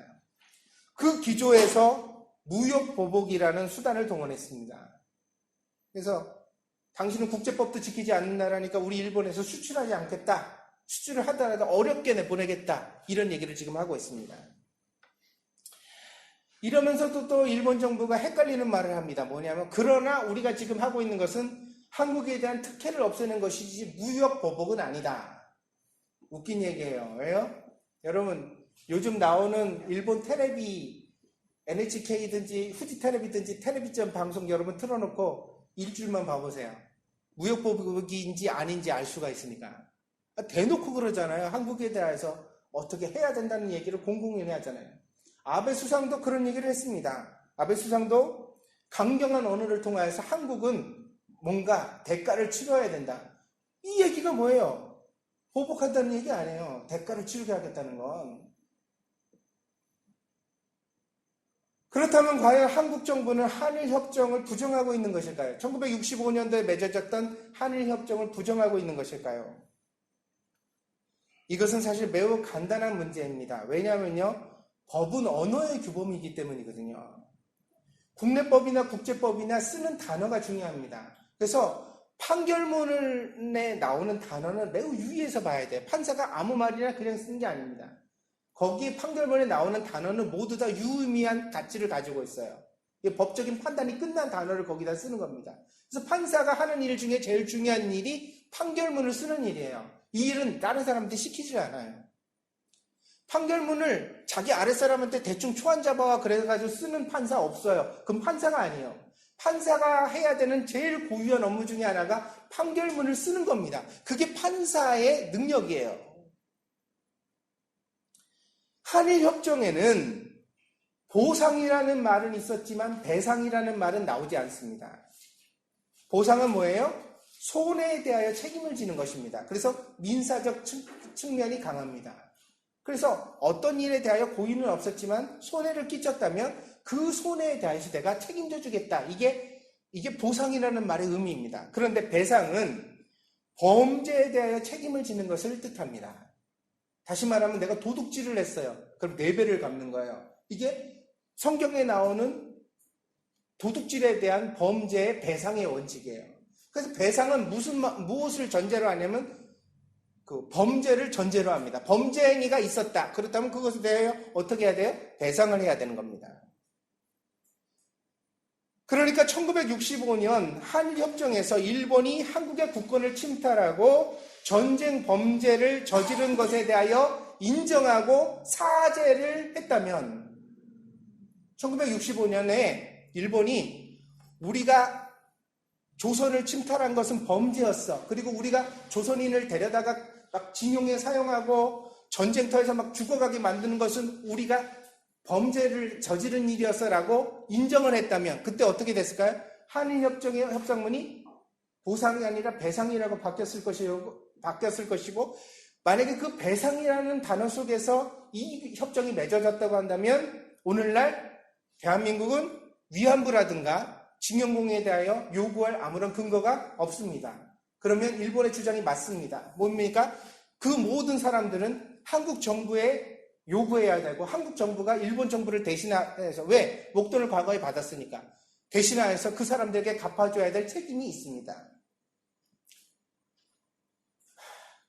그 기조에서 무역보복이라는 수단을 동원했습니다. 그래서 당신은 국제법도 지키지 않는 나라니까 우리 일본에서 수출하지 않겠다. 수출을 하더라도 어렵게 내보내겠다. 이런 얘기를 지금 하고 있습니다. 이러면서도 또 일본 정부가 헷갈리는 말을 합니다. 뭐냐면 그러나 우리가 지금 하고 있는 것은 한국에 대한 특혜를 없애는 것이지 무역보복은 아니다. 웃긴 얘기예요. 왜요? 여러분 요즘 나오는 일본 텔레비 NHK든지 후지텔레비든지 텔레비전 방송 여러분 틀어놓고 일주일만 봐보세요. 무역보복인지 아닌지 알 수가 있으니까. 대놓고 그러잖아요. 한국에 대해서 어떻게 해야 된다는 얘기를 공공연히 하잖아요. 아베 수상도 그런 얘기를 했습니다. 아베 수상도 강경한 언어를 통하여서 한국은 뭔가 대가를 치러야 된다. 이 얘기가 뭐예요? 보복한다는 얘기 아니에요. 대가를 치르게 하겠다는 건. 그렇다면 과연 한국 정부는 한일협정을 부정하고 있는 것일까요? 1965년도에 맺어졌던 한일협정을 부정하고 있는 것일까요? 이것은 사실 매우 간단한 문제입니다. 왜냐하면요. 법은 언어의 규범이기 때문이거든요. 국내법이나 국제법이나 쓰는 단어가 중요합니다. 그래서 판결문에 나오는 단어는 매우 유의해서 봐야 돼요. 판사가 아무 말이나 그냥 쓰는 게 아닙니다. 거기 판결문에 나오는 단어는 모두 다 유의미한 가치를 가지고 있어요. 법적인 판단이 끝난 단어를 거기다 쓰는 겁니다. 그래서 판사가 하는 일 중에 제일 중요한 일이 판결문을 쓰는 일이에요. 이 일은 다른 사람한테 시키지 않아요. 판결문을 자기 아랫사람한테 대충 초안 잡아와 그래가지고 쓰는 판사 없어요. 그럼 판사가 아니에요. 판사가 해야 되는 제일 고유한 업무 중에 하나가 판결문을 쓰는 겁니다. 그게 판사의 능력이에요. 한일협정에는 보상이라는 말은 있었지만 배상이라는 말은 나오지 않습니다. 보상은 뭐예요? 손해에 대하여 책임을 지는 것입니다. 그래서 민사적 측면이 강합니다. 그래서 어떤 일에 대하여 고의는 없었지만 손해를 끼쳤다면 그 손해에 대해서 내가 책임져 주겠다. 이게 보상이라는 말의 의미입니다. 그런데 배상은 범죄에 대하여 책임을 지는 것을 뜻합니다. 다시 말하면 내가 도둑질을 했어요. 그럼 4배를 갚는 거예요. 이게 성경에 나오는 도둑질에 대한 범죄의 배상의 원칙이에요. 그래서 배상은 무엇을 전제로 하냐면 그 범죄를 전제로 합니다. 범죄 행위가 있었다. 그렇다면 그것에 대하여 어떻게 해야 돼요? 배상을 해야 되는 겁니다. 그러니까 1965년 한일협정에서 일본이 한국의 국권을 침탈하고 전쟁 범죄를 저지른 것에 대하여 인정하고 사죄를 했다면 1965년에 일본이 우리가 조선을 침탈한 것은 범죄였어. 그리고 우리가 조선인을 데려다가 막 징용에 사용하고 전쟁터에서 막 죽어가게 만드는 것은 우리가 범죄를 저지른 일이었어 라고 인정을 했다면 그때 어떻게 됐을까요? 한일협정의 협상문이 보상이 아니라 배상이라고 바뀌었을 것이고 만약에 그 배상이라는 단어 속에서 이 협정이 맺어졌다고 한다면 오늘날 대한민국은 위안부라든가 징용공에 대하여 요구할 아무런 근거가 없습니다. 그러면 일본의 주장이 맞습니다. 뭡니까? 그 모든 사람들은 한국 정부에 요구해야 되고 한국 정부가 일본 정부를 대신해서 왜? 목돈을 과거에 받았으니까 대신해서 그 사람들에게 갚아줘야 될 책임이 있습니다.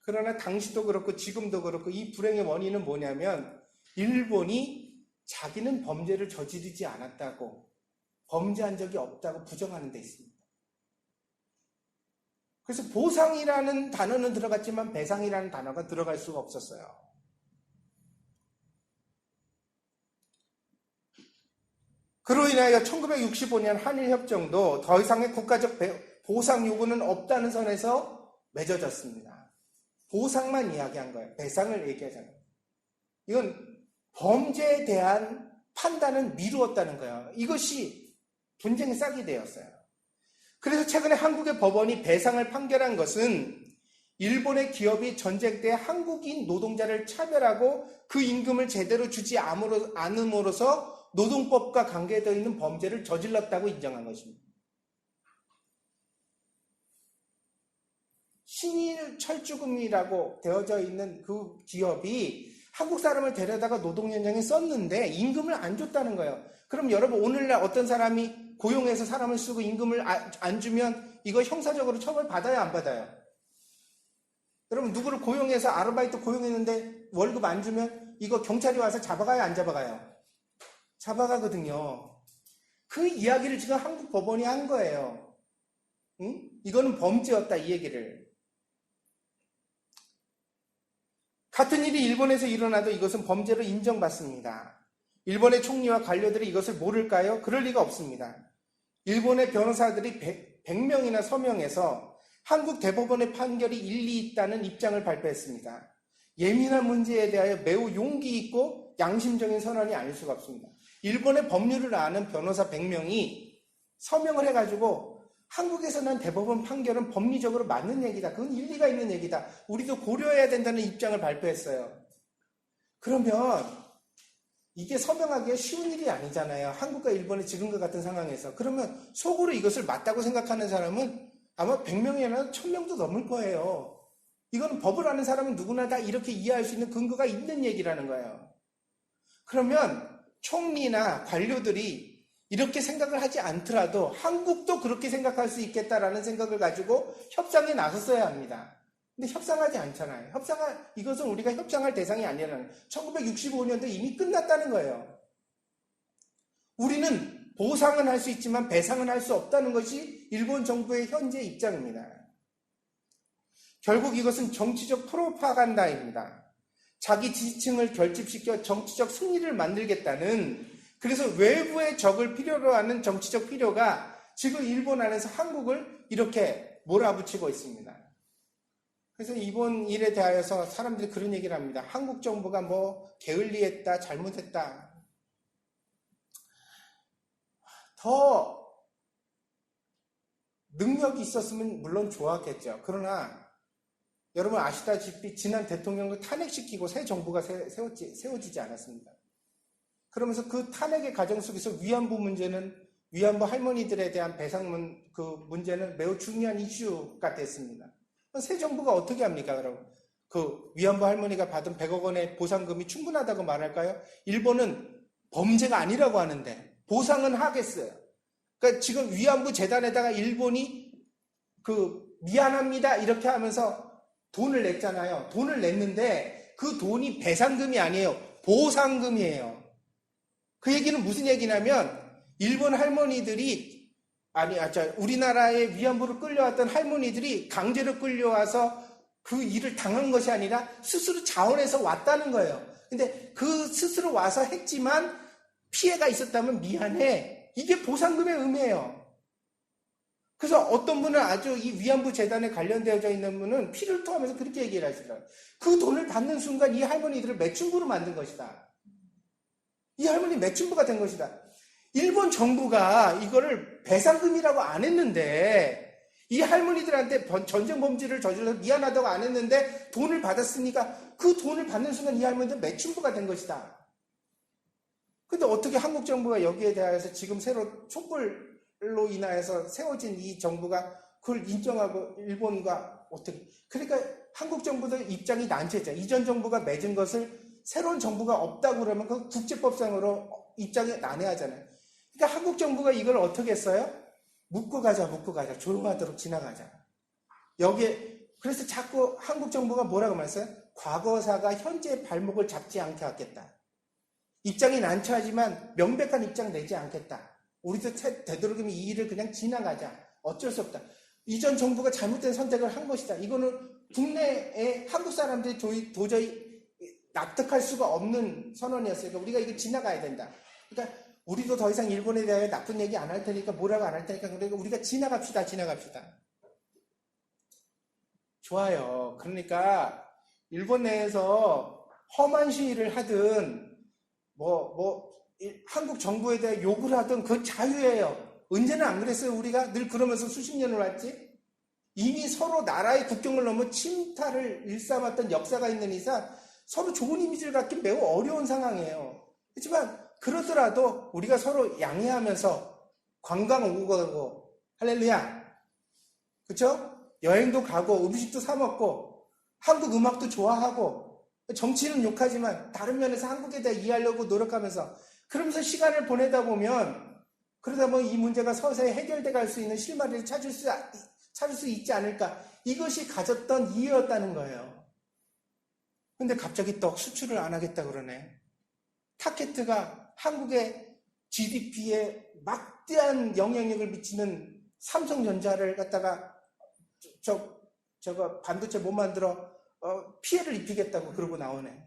그러나 당시도 그렇고 지금도 그렇고 이 불행의 원인은 뭐냐면 일본이 자기는 범죄를 저지르지 않았다고 범죄한 적이 없다고 부정하는 데 있습니다. 그래서 보상이라는 단어는 들어갔지만 배상이라는 단어가 들어갈 수가 없었어요. 그로 인하여 1965년 한일협정도 더 이상의 국가적 보상 요구는 없다는 선에서 맺어졌습니다. 보상만 이야기한 거예요. 배상을 얘기하잖아요. 이건 범죄에 대한 판단은 미루었다는 거예요. 이것이 분쟁의 싹이 되었어요. 그래서 최근에 한국의 법원이 배상을 판결한 것은 일본의 기업이 전쟁 때 한국인 노동자를 차별하고 그 임금을 제대로 주지 않음으로써 노동법과 관계되어 있는 범죄를 저질렀다고 인정한 것입니다. 신일 철주금이라고 되어져 있는 그 기업이 한국 사람을 데려다가 노동 현장에 썼는데 임금을 안 줬다는 거예요. 그럼 여러분 오늘날 어떤 사람이 고용해서 사람을 쓰고 임금을 안 주면 이거 형사적으로 처벌받아요, 안 받아요? 여러분 누구를 고용해서 아르바이트 고용했는데 월급 안 주면 이거 경찰이 와서 잡아가요, 안 잡아가요? 잡아가거든요. 그 이야기를 지금 한국 법원이 한 거예요. 응? 이거는 범죄였다, 이 얘기를. 같은 일이 일본에서 일어나도 이것은 범죄로 인정받습니다. 일본의 총리와 관료들이 이것을 모를까요? 그럴 리가 없습니다. 일본의 변호사들이 100명이나 서명해서 한국 대법원의 판결이 일리 있다는 입장을 발표했습니다. 예민한 문제에 대하여 매우 용기 있고 양심적인 선언이 아닐 수가 없습니다. 일본의 법률을 아는 변호사 100명이 서명을 해가지고 한국에서 난 대법원 판결은 법리적으로 맞는 얘기다. 그건 일리가 있는 얘기다. 우리도 고려해야 된다는 입장을 발표했어요. 그러면 이게 서명하기가 쉬운 일이 아니잖아요. 한국과 일본의 지금과 같은 상황에서. 그러면 속으로 이것을 맞다고 생각하는 사람은 아마 100명이나 1000명도 넘을 거예요. 이거는 법을 아는 사람은 누구나 다 이렇게 이해할 수 있는 근거가 있는 얘기라는 거예요. 그러면 총리나 관료들이 이렇게 생각을 하지 않더라도 한국도 그렇게 생각할 수 있겠다라는 생각을 가지고 협상에 나섰어야 합니다. 근데 협상하지 않잖아요. 이것은 우리가 협상할 대상이 아니라는 1965년도 이미 끝났다는 거예요. 우리는 보상은 할 수 있지만 배상은 할 수 없다는 것이 일본 정부의 현재 입장입니다. 결국 이것은 정치적 프로파간다입니다. 자기 지지층을 결집시켜 정치적 승리를 만들겠다는, 그래서 외부의 적을 필요로 하는 정치적 필요가 지금 일본 안에서 한국을 이렇게 몰아붙이고 있습니다. 그래서 이번 일에 대하여서 사람들이 그런 얘기를 합니다. 한국 정부가 뭐 게을리했다, 잘못했다. 더 능력이 있었으면 물론 좋았겠죠. 그러나 여러분 아시다시피 지난 대통령을 탄핵시키고 새 정부가 세워지지 않았습니다. 그러면서 그 탄핵의 과정 속에서 위안부 할머니들에 대한 배상 그 문제는 매우 중요한 이슈가 됐습니다. 새 정부가 어떻게 합니까, 여러분? 그 위안부 할머니가 받은 100억 원의 보상금이 충분하다고 말할까요? 일본은 범죄가 아니라고 하는데 보상은 하겠어요. 그러니까 지금 위안부 재단에다가 일본이 미안합니다 이렇게 하면서 돈을 냈잖아요. 돈을 냈는데 그 돈이 배상금이 아니에요. 보상금이에요. 그 얘기는 무슨 얘기냐면 일본 할머니들이 우리나라에 위안부로 끌려왔던 할머니들이 강제로 끌려와서 그 일을 당한 것이 아니라 스스로 자원해서 왔다는 거예요. 근데 그 스스로 와서 했지만 피해가 있었다면 미안해. 이게 보상금의 의미예요. 그래서 어떤 분은 아주 이 위안부 재단에 관련되어져 있는 분은 피를 토하면서 그렇게 얘기를 하시더라고요. 그 돈을 받는 순간 이 할머니들을 매춘부로 만든 것이다. 이 할머니 매춘부가 된 것이다. 일본 정부가 이거를 배상금이라고 안 했는데 이 할머니들한테 전쟁 범죄를 저질러서 미안하다고 안 했는데 돈을 받았으니까 그 돈을 받는 순간 이 할머니들 매춘부가 된 것이다. 근데 어떻게 한국 정부가 여기에 대해서 지금 새로 촛불로 인하여서 세워진 이 정부가 그걸 인정하고 일본과 어떻게, 그러니까 한국 정부도 입장이 난처했죠. 이전 정부가 맺은 것을 새로운 정부가 없다고 그러면 그 국제법상으로 입장이 난해하잖아요. 그러니까 한국 정부가 이걸 어떻게 했어요? 묻고 가자. 조용하도록 지나가자. 여기에, 그래서 자꾸 한국 정부가 뭐라고 말했어요? 과거사가 현재의 발목을 잡지 않게 하겠다. 입장이 난처하지만 명백한 입장 내지 않겠다. 우리도 되도록이면 이 일을 그냥 지나가자. 어쩔 수 없다. 이전 정부가 잘못된 선택을 한 것이다. 이거는 국내에 한국 사람들이 도저히 납득할 수가 없는 선언이었으니까 우리가 이거 지나가야 된다. 그러니까 우리도 더 이상 일본에 대하여 나쁜 얘기 안 할 테니까 뭐라고 안 할 테니까 그러니까 우리가 지나갑시다. 좋아요. 그러니까 일본 내에서 험한 시위를 하든 한국 정부에 대해 욕을 하든 그건 자유예요. 언제는 안 그랬어요. 우리가 늘 그러면서 수십 년을 왔지. 이미 서로 나라의 국경을 넘어 침탈을 일삼았던 역사가 있는 이상 서로 좋은 이미지를 갖기 매우 어려운 상황이에요. 그렇지만 그러더라도 우리가 서로 양해하면서 관광 오고 가고 할렐루야. 그렇죠? 여행도 가고 음식도 사 먹고 한국 음악도 좋아하고 정치는 욕하지만 다른 면에서 한국에 대해 이해하려고 노력하면서 그러면서 시간을 보내다 보면 그러다 보면 이 문제가 서서히 해결돼 갈 수 있는 실마리를 찾을 수 있지 않을까. 이것이 가졌던 이유였다는 거예요. 근데 갑자기 또 수출을 안 하겠다 그러네. 타케트가 한국의 GDP에 막대한 영향력을 미치는 삼성전자를 갖다가 저거 반도체 못 만들어 피해를 입히겠다고 그러고 나오네.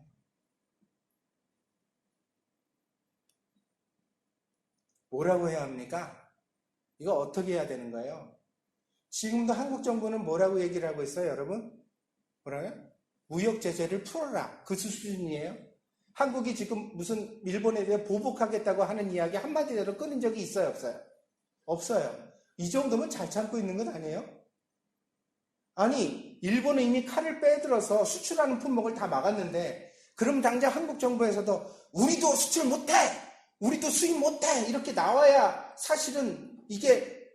뭐라고 해야 합니까? 이거 어떻게 해야 되는 거예요? 지금도 한국 정부는 뭐라고 얘기를 하고 있어요, 여러분? 뭐라고요? 무역 제재를 풀어라. 그 수준이에요. 한국이 지금 무슨 일본에 대해 보복하겠다고 하는 이야기 한마디로 끊은 적이 있어요, 없어요? 없어요. 이 정도면 잘 참고 있는 것 아니에요? 아니, 일본은 이미 칼을 빼들어서 수출하는 품목을 다 막았는데 그럼 당장 한국 정부에서도 우리도 수출 못해! 우리도 수입 못해! 이렇게 나와야 사실은 이게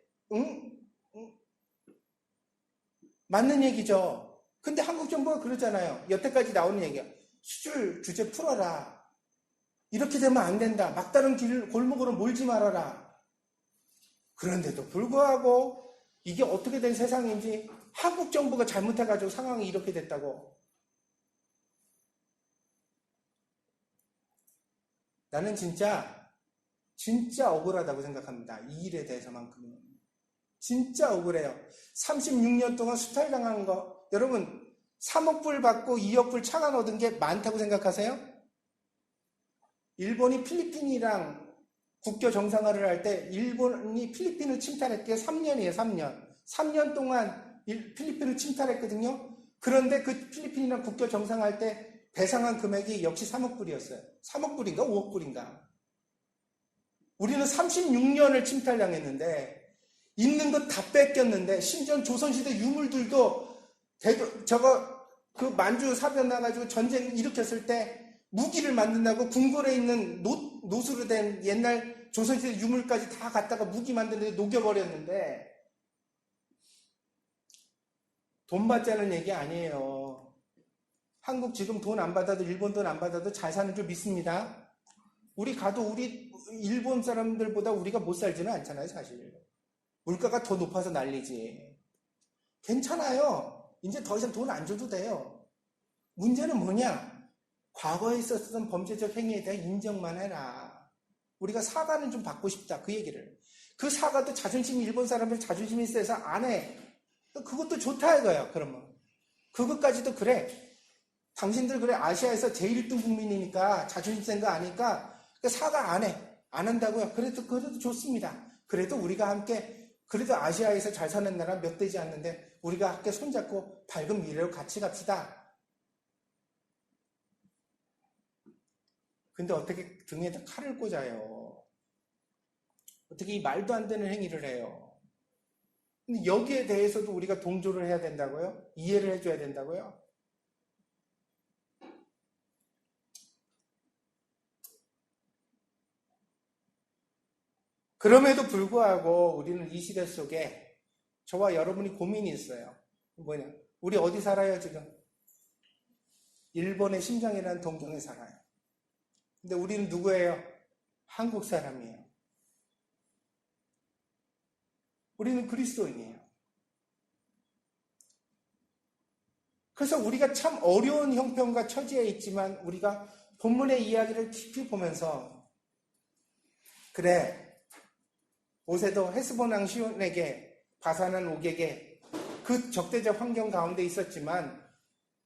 맞는 얘기죠. 근데 한국 정부가 그러잖아요. 여태까지 나오는 얘기야. 수출 규제 풀어라. 이렇게 되면 안 된다. 막다른 골목으로 몰지 말아라. 그런데도 불구하고 이게 어떻게 된 세상인지 한국 정부가 잘못해가지고 상황이 이렇게 됐다고. 나는 진짜 억울하다고 생각합니다. 이 일에 대해서만큼은. 진짜 억울해요. 36년 동안 수탈당한 거. 여러분 3억 불 받고 2억 불 차관 얻은 게 많다고 생각하세요? 일본이 필리핀이랑 국교 정상화를 할 때 일본이 필리핀을 침탈했게 3년이에요. 3년. 3년 동안 필리핀을 침탈했거든요. 그런데 그 필리핀이랑 국교 정상화할 때 배상한 금액이 역시 3억 불이었어요. 3억 불인가 5억 불인가. 우리는 36년을 침탈당했는데 있는 것 다 뺏겼는데 심지어 조선시대 유물들도 그 만주 사변 나가지고 전쟁 일으켰을 때 무기를 만든다고 궁궐에 있는 노수로 된 옛날 조선시대 유물까지 다 갖다가 무기 만드는데 녹여버렸는데 돈 받자는 얘기 아니에요. 한국 지금 돈 안 받아도 일본 돈 안 받아도 잘 사는 줄 믿습니다. 우리 가도 우리 일본 사람들보다 우리가 못 살지는 않잖아요. 사실 물가가 더 높아서 난리지. 괜찮아요. 이제 더 이상 돈 안 줘도 돼요. 문제는 뭐냐? 과거에 있었던 범죄적 행위에 대한 인정만 해라. 우리가 사과는 좀 받고 싶다. 그 얘기를. 그 사과도 자존심이 일본 사람들 자존심이 세서 안 해. 그것도 좋다 이거야. 그러면 그것까지도 그래. 당신들 그래 아시아에서 제일 1등 국민이니까 자존심 센 거 아니까 사과 안 해. 안 한다고요. 그래도 좋습니다. 그래도 우리가 함께 그래도 아시아에서 잘 사는 나라 몇 되지 않는데 우리가 함께 손잡고 밝은 미래로 같이 갑시다. 근데 어떻게 등에다 칼을 꽂아요? 어떻게 이 말도 안 되는 행위를 해요? 근데 여기에 대해서도 우리가 동조를 해야 된다고요? 이해를 해줘야 된다고요? 그럼에도 불구하고 우리는 이 시대 속에 저와 여러분이 고민이 있어요. 뭐냐? 우리 어디 살아요 지금? 일본의 심장이라는 동경에 살아요. 근데 우리는 누구예요? 한국 사람이에요. 우리는 그리스도인이에요. 그래서 우리가 참 어려운 형편과 처지에 있지만 우리가 본문의 이야기를 깊이 보면서 그래 모세도 헤스본 왕 시온에게 바산한 옥에게 그 적대적 환경 가운데 있었지만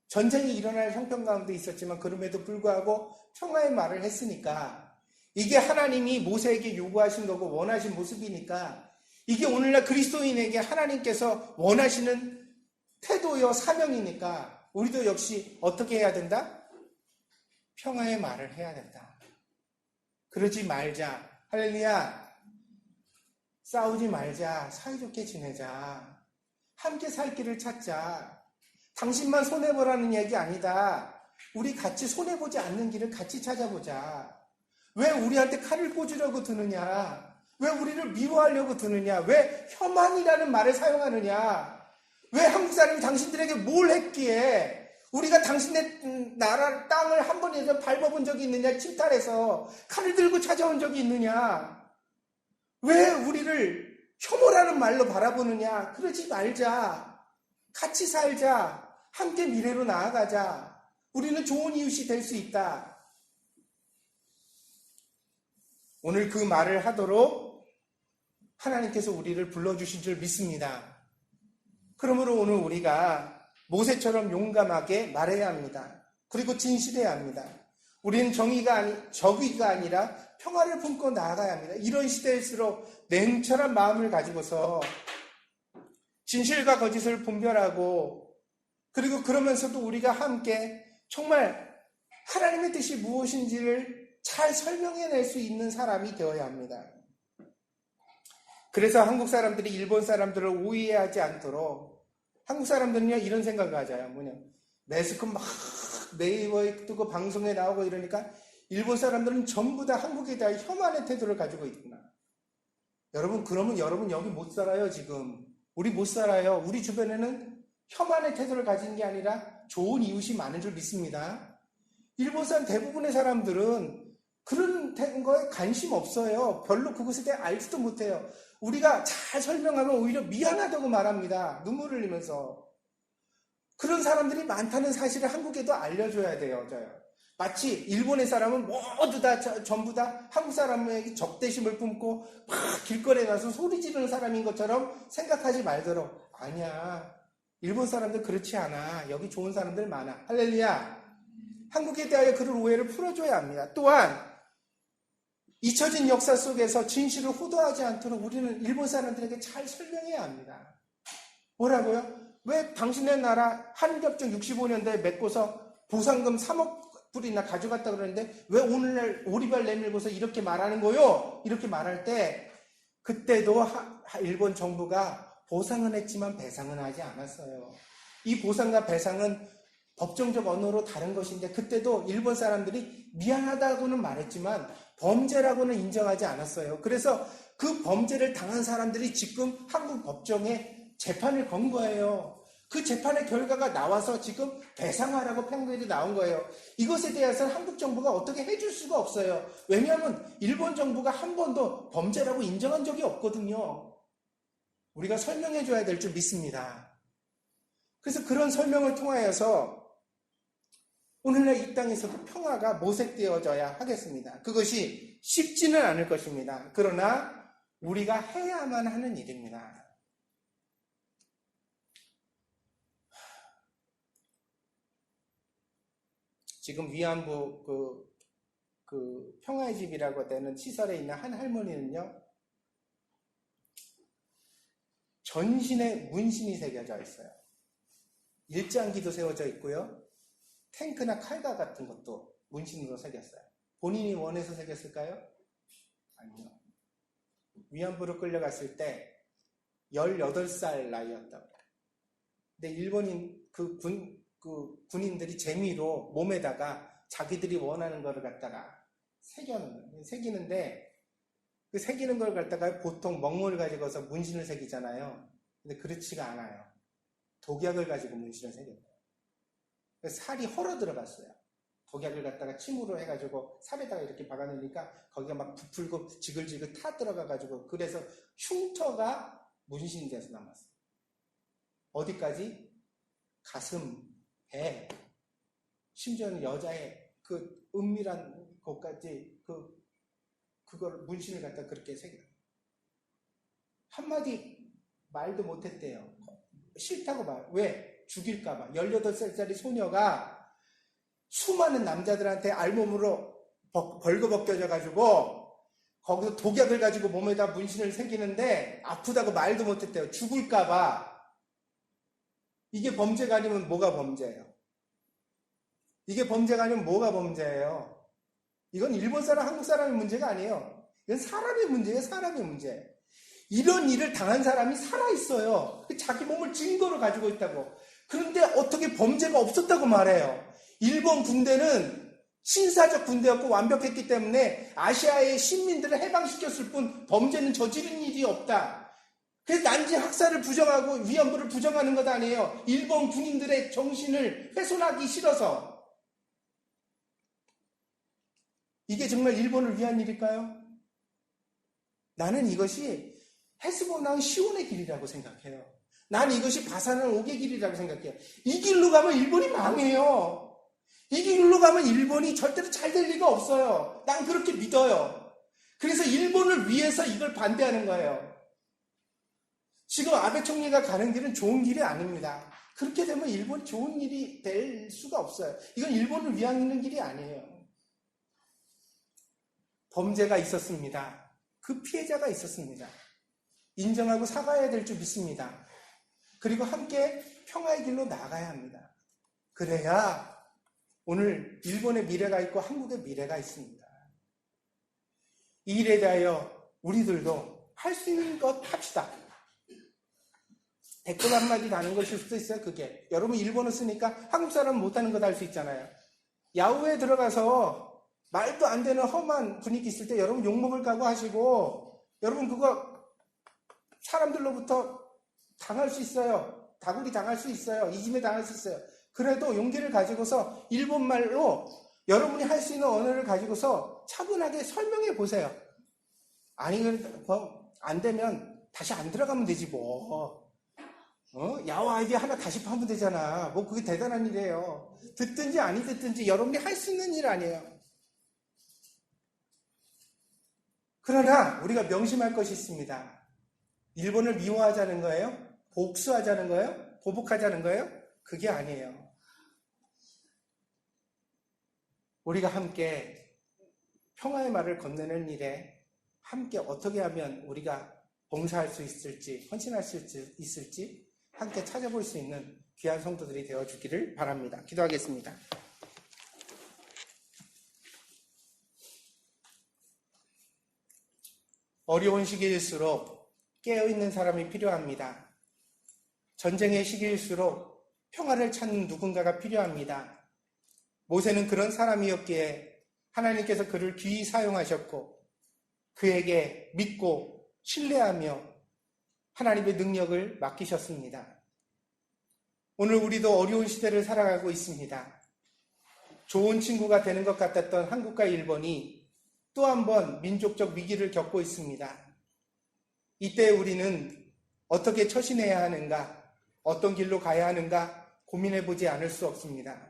전쟁이 일어날 형편 가운데 있었지만 그럼에도 불구하고 평화의 말을 했으니까 이게 하나님이 모세에게 요구하신 거고 원하신 모습이니까 이게 오늘날 그리스도인에게 하나님께서 원하시는 태도요 사명이니까 우리도 역시 어떻게 해야 된다? 평화의 말을 해야 된다. 그러지 말자. 할렐루야. 싸우지 말자. 사이좋게 지내자. 함께 살 길을 찾자. 당신만 손해보라는 얘기 아니다. 우리 같이 손해보지 않는 길을 같이 찾아보자. 왜 우리한테 칼을 꽂으려고 드느냐? 왜 우리를 미워하려고 드느냐? 왜 혐한이라는 말을 사용하느냐? 왜 한국 사람이 당신들에게 뭘 했기에 우리가 당신의 나라 땅을 한 번이라도 밟아본 적이 있느냐? 침탈해서 칼을 들고 찾아온 적이 있느냐? 왜 우리를 혐오라는 말로 바라보느냐? 그러지 말자. 같이 살자. 함께 미래로 나아가자. 우리는 좋은 이웃이 될 수 있다. 오늘 그 말을 하도록 하나님께서 우리를 불러주신 줄 믿습니다. 그러므로 오늘 우리가 모세처럼 용감하게 말해야 합니다. 그리고 진실해야 합니다. 우리는 적의가 아니라 평화를 품고 나아가야 합니다. 이런 시대일수록 냉철한 마음을 가지고서 진실과 거짓을 분별하고 그리고 그러면서도 우리가 함께 정말 하나님의 뜻이 무엇인지를 잘 설명해낼 수 있는 사람이 되어야 합니다. 그래서 한국 사람들이 일본 사람들을 오해하지 않도록 한국 사람들은요 이런 생각을 가져요. 매스크 막 네이버에 뜨고 방송에 나오고 이러니까 일본 사람들은 전부 다 한국에 대한 혐한의 태도를 가지고 있구나. 여러분 그러면 여러분 여기 못 살아요 지금. 우리 못 살아요. 우리 주변에는 혐한의 태도를 가진 게 아니라 좋은 이웃이 많은 줄 믿습니다. 일본 사람 대부분의 사람들은 그런 거에 관심 없어요. 별로 그것에 대해 알지도 못해요. 우리가 잘 설명하면 오히려 미안하다고 말합니다. 눈물을 흘리면서. 그런 사람들이 많다는 사실을 한국에도 알려줘야 돼요. 마치 일본의 사람은 모두 다 전부 다 한국 사람에게 적대심을 품고 막 길거리에 나서 소리 지르는 사람인 것처럼 생각하지 말도록. 아니야. 일본 사람들 그렇지 않아. 여기 좋은 사람들 많아. 할렐루야. 한국에 대하여 그런 오해를 풀어줘야 합니다. 또한 잊혀진 역사 속에서 진실을 호도하지 않도록 우리는 일본 사람들에게 잘 설명해야 합니다. 뭐라고요? 왜 당신의 나라 한일협정 65년도에 맺고서 보상금 3억 불이나 가져갔다 그러는데 왜 오늘날 오리발 내밀고서 이렇게 말하는 거요? 이렇게 말할 때 그때도 일본 정부가 보상은 했지만 배상은 하지 않았어요. 이 보상과 배상은 법정적 언어로 다른 것인데 그때도 일본 사람들이 미안하다고는 말했지만 범죄라고는 인정하지 않았어요. 그래서 그 범죄를 당한 사람들이 지금 한국 법정에 재판을 건 거예요. 그 재판의 결과가 나와서 지금 배상하라고 판결이 나온 거예요. 이것에 대해서는 한국 정부가 어떻게 해줄 수가 없어요. 왜냐하면 일본 정부가 한 번도 범죄라고 인정한 적이 없거든요. 우리가 설명해 줘야 될 줄 믿습니다. 그래서 그런 설명을 통하여서 오늘날 이 땅에서도 평화가 모색되어져야 하겠습니다. 그것이 쉽지는 않을 것입니다. 그러나 우리가 해야만 하는 일입니다. 지금 위안부 그 평화의 집이라고 되는 시설에 있는 한 할머니는요, 전신에 문신이 새겨져 있어요. 일장기도 세워져 있고요. 탱크나 칼과 같은 것도 문신으로 새겼어요. 본인이 원해서 새겼을까요? 아니요. 위안부로 끌려갔을 때 18살 나이였다고. 근데 일본인 군인들이 재미로 몸에다가 자기들이 원하는 거를 갖다가 새기는데 그 새기는 걸 갖다가 보통 먹물을 가지고서 문신을 새기잖아요. 근데 그렇지가 않아요. 독약을 가지고 문신을 새겼어요. 살이 헐어 들어갔어요. 독약을 갖다가 침으로 해가지고 살에다가 이렇게 박아놓으니까 거기가 막 부풀고 지글지글 타 들어가가지고 그래서 흉터가 문신이 돼서 남았어요. 어디까지? 가슴, 배, 심지어는 여자의 그 은밀한 곳까지 그걸 문신을 갖다 그렇게 새겨요. 한마디 말도 못했대요. 싫다고 말. 왜? 죽일까봐. 18살짜리 소녀가 수많은 남자들한테 알몸으로 벌거벗겨져가지고 거기서 독약을 가지고 몸에다 문신을 새기는데 아프다고 말도 못했대요. 죽을까봐. 이게 범죄가 아니면 뭐가 범죄예요? 이게 범죄가 아니면 뭐가 범죄예요? 이건 일본 사람, 한국 사람의 문제가 아니에요. 이건 사람의 문제예요. 사람의 문제. 이런 일을 당한 사람이 살아있어요. 자기 몸을 증거로 가지고 있다고. 그런데 어떻게 범죄가 없었다고 말해요. 일본 군대는 신사적 군대였고 완벽했기 때문에 아시아의 신민들을 해방시켰을 뿐 범죄는 저지른 일이 없다. 그래서 난지 학살을 부정하고 위안부를 부정하는 것 아니에요. 일본 군인들의 정신을 훼손하기 싫어서. 이게 정말 일본을 위한 일일까요? 나는 이것이 헤스보나의 시온의 길이라고 생각해요. 난 이것이 바산한 옥의 길이라고 생각해요. 이 길로 가면 일본이 망해요. 이 길로 가면 일본이 절대로 잘 될 리가 없어요. 난 그렇게 믿어요. 그래서 일본을 위해서 이걸 반대하는 거예요. 지금 아베 총리가 가는 길은 좋은 길이 아닙니다. 그렇게 되면 일본이 좋은 일이 될 수가 없어요. 이건 일본을 위한 길이 아니에요. 범죄가 있었습니다. 그 피해자가 있었습니다. 인정하고 사과해야 될 줄 믿습니다. 그리고 함께 평화의 길로 나가야 합니다. 그래야 오늘 일본의 미래가 있고 한국의 미래가 있습니다. 이 일에 대하여 우리들도 할 수 있는 것 합시다. 댓글 한마디 다는 것일 수도 있어요. 그게 여러분 일본어 쓰니까 한국 사람은 못하는 것 할 수 있잖아요. 야후에 들어가서 말도 안 되는 험한 분위기 있을 때 여러분 욕먹을 각오하시고 여러분 그거 사람들로부터 당할 수 있어요. 다구리 당할 수 있어요. 이짐에 당할 수 있어요. 그래도 용기를 가지고서 일본말로 여러분이 할 수 있는 언어를 가지고서 차분하게 설명해 보세요. 아니 안 되면 다시 안 들어가면 되지 뭐. 야후 아이디어 하나 다시 파면 되잖아. 뭐 그게 대단한 일이에요. 듣든지 아니 듣든지 여러분이 할 수 있는 일 아니에요. 그러나 우리가 명심할 것이 있습니다. 일본을 미워하자는 거예요? 복수하자는 거예요? 보복하자는 거예요? 그게 아니에요. 우리가 함께 평화의 말을 건네는 일에 함께 어떻게 하면 우리가 봉사할 수 있을지, 헌신할 수 있을지 함께 찾아볼 수 있는 귀한 성도들이 되어주기를 바랍니다. 기도하겠습니다. 어려운 시기일수록 깨어있는 사람이 필요합니다. 전쟁의 시기일수록 평화를 찾는 누군가가 필요합니다. 모세는 그런 사람이었기에 하나님께서 그를 귀히 사용하셨고 그에게 믿고 신뢰하며 하나님의 능력을 맡기셨습니다. 오늘 우리도 어려운 시대를 살아가고 있습니다. 좋은 친구가 되는 것 같았던 한국과 일본이 또 한 번 민족적 위기를 겪고 있습니다. 이때 우리는 어떻게 처신해야 하는가, 어떤 길로 가야 하는가 고민해보지 않을 수 없습니다.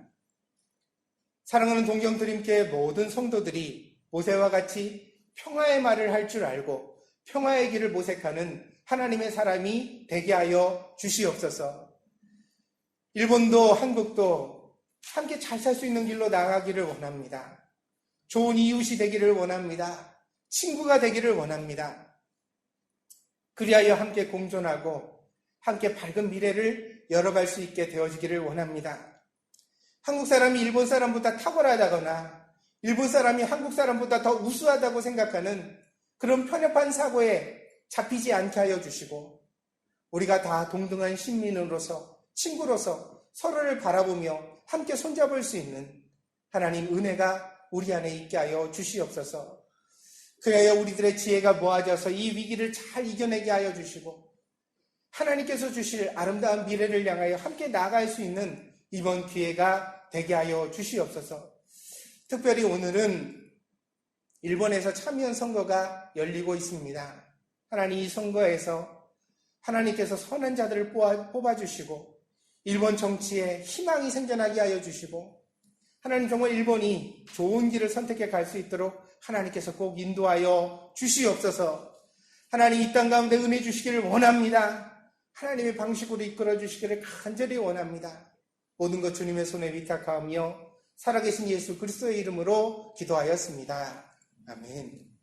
사랑하는 동경드림교회 모든 성도들이 모세와 같이 평화의 말을 할 줄 알고 평화의 길을 모색하는 하나님의 사람이 되게 하여 주시옵소서. 일본도 한국도 함께 잘 살 수 있는 길로 나아가기를 원합니다. 좋은 이웃이 되기를 원합니다. 친구가 되기를 원합니다. 그리하여 함께 공존하고 함께 밝은 미래를 열어갈 수 있게 되어지기를 원합니다. 한국 사람이 일본 사람보다 탁월하다거나 일본 사람이 한국 사람보다 더 우수하다고 생각하는 그런 편협한 사고에 잡히지 않게 하여 주시고 우리가 다 동등한 시민으로서 친구로서 서로를 바라보며 함께 손잡을 수 있는 하나님 은혜가 우리 안에 있게 하여 주시옵소서. 그래야 우리들의 지혜가 모아져서 이 위기를 잘 이겨내게 하여 주시고 하나님께서 주실 아름다운 미래를 향하여 함께 나아갈 수 있는 이번 기회가 되게 하여 주시옵소서. 특별히 오늘은 일본에서 참의원 선거가 열리고 있습니다. 하나님 이 선거에서 하나님께서 선한 자들을 뽑아주시고 일본 정치에 희망이 생겨나게 하여 주시고 하나님 정말 일본이 좋은 길을 선택해 갈 수 있도록 하나님께서 꼭 인도하여 주시옵소서. 하나님 이 땅 가운데 은혜 주시기를 원합니다. 하나님의 방식으로 이끌어 주시기를 간절히 원합니다. 모든 것 주님의 손에 위탁하며 살아계신 예수 그리스도의 이름으로 기도하였습니다. 아멘.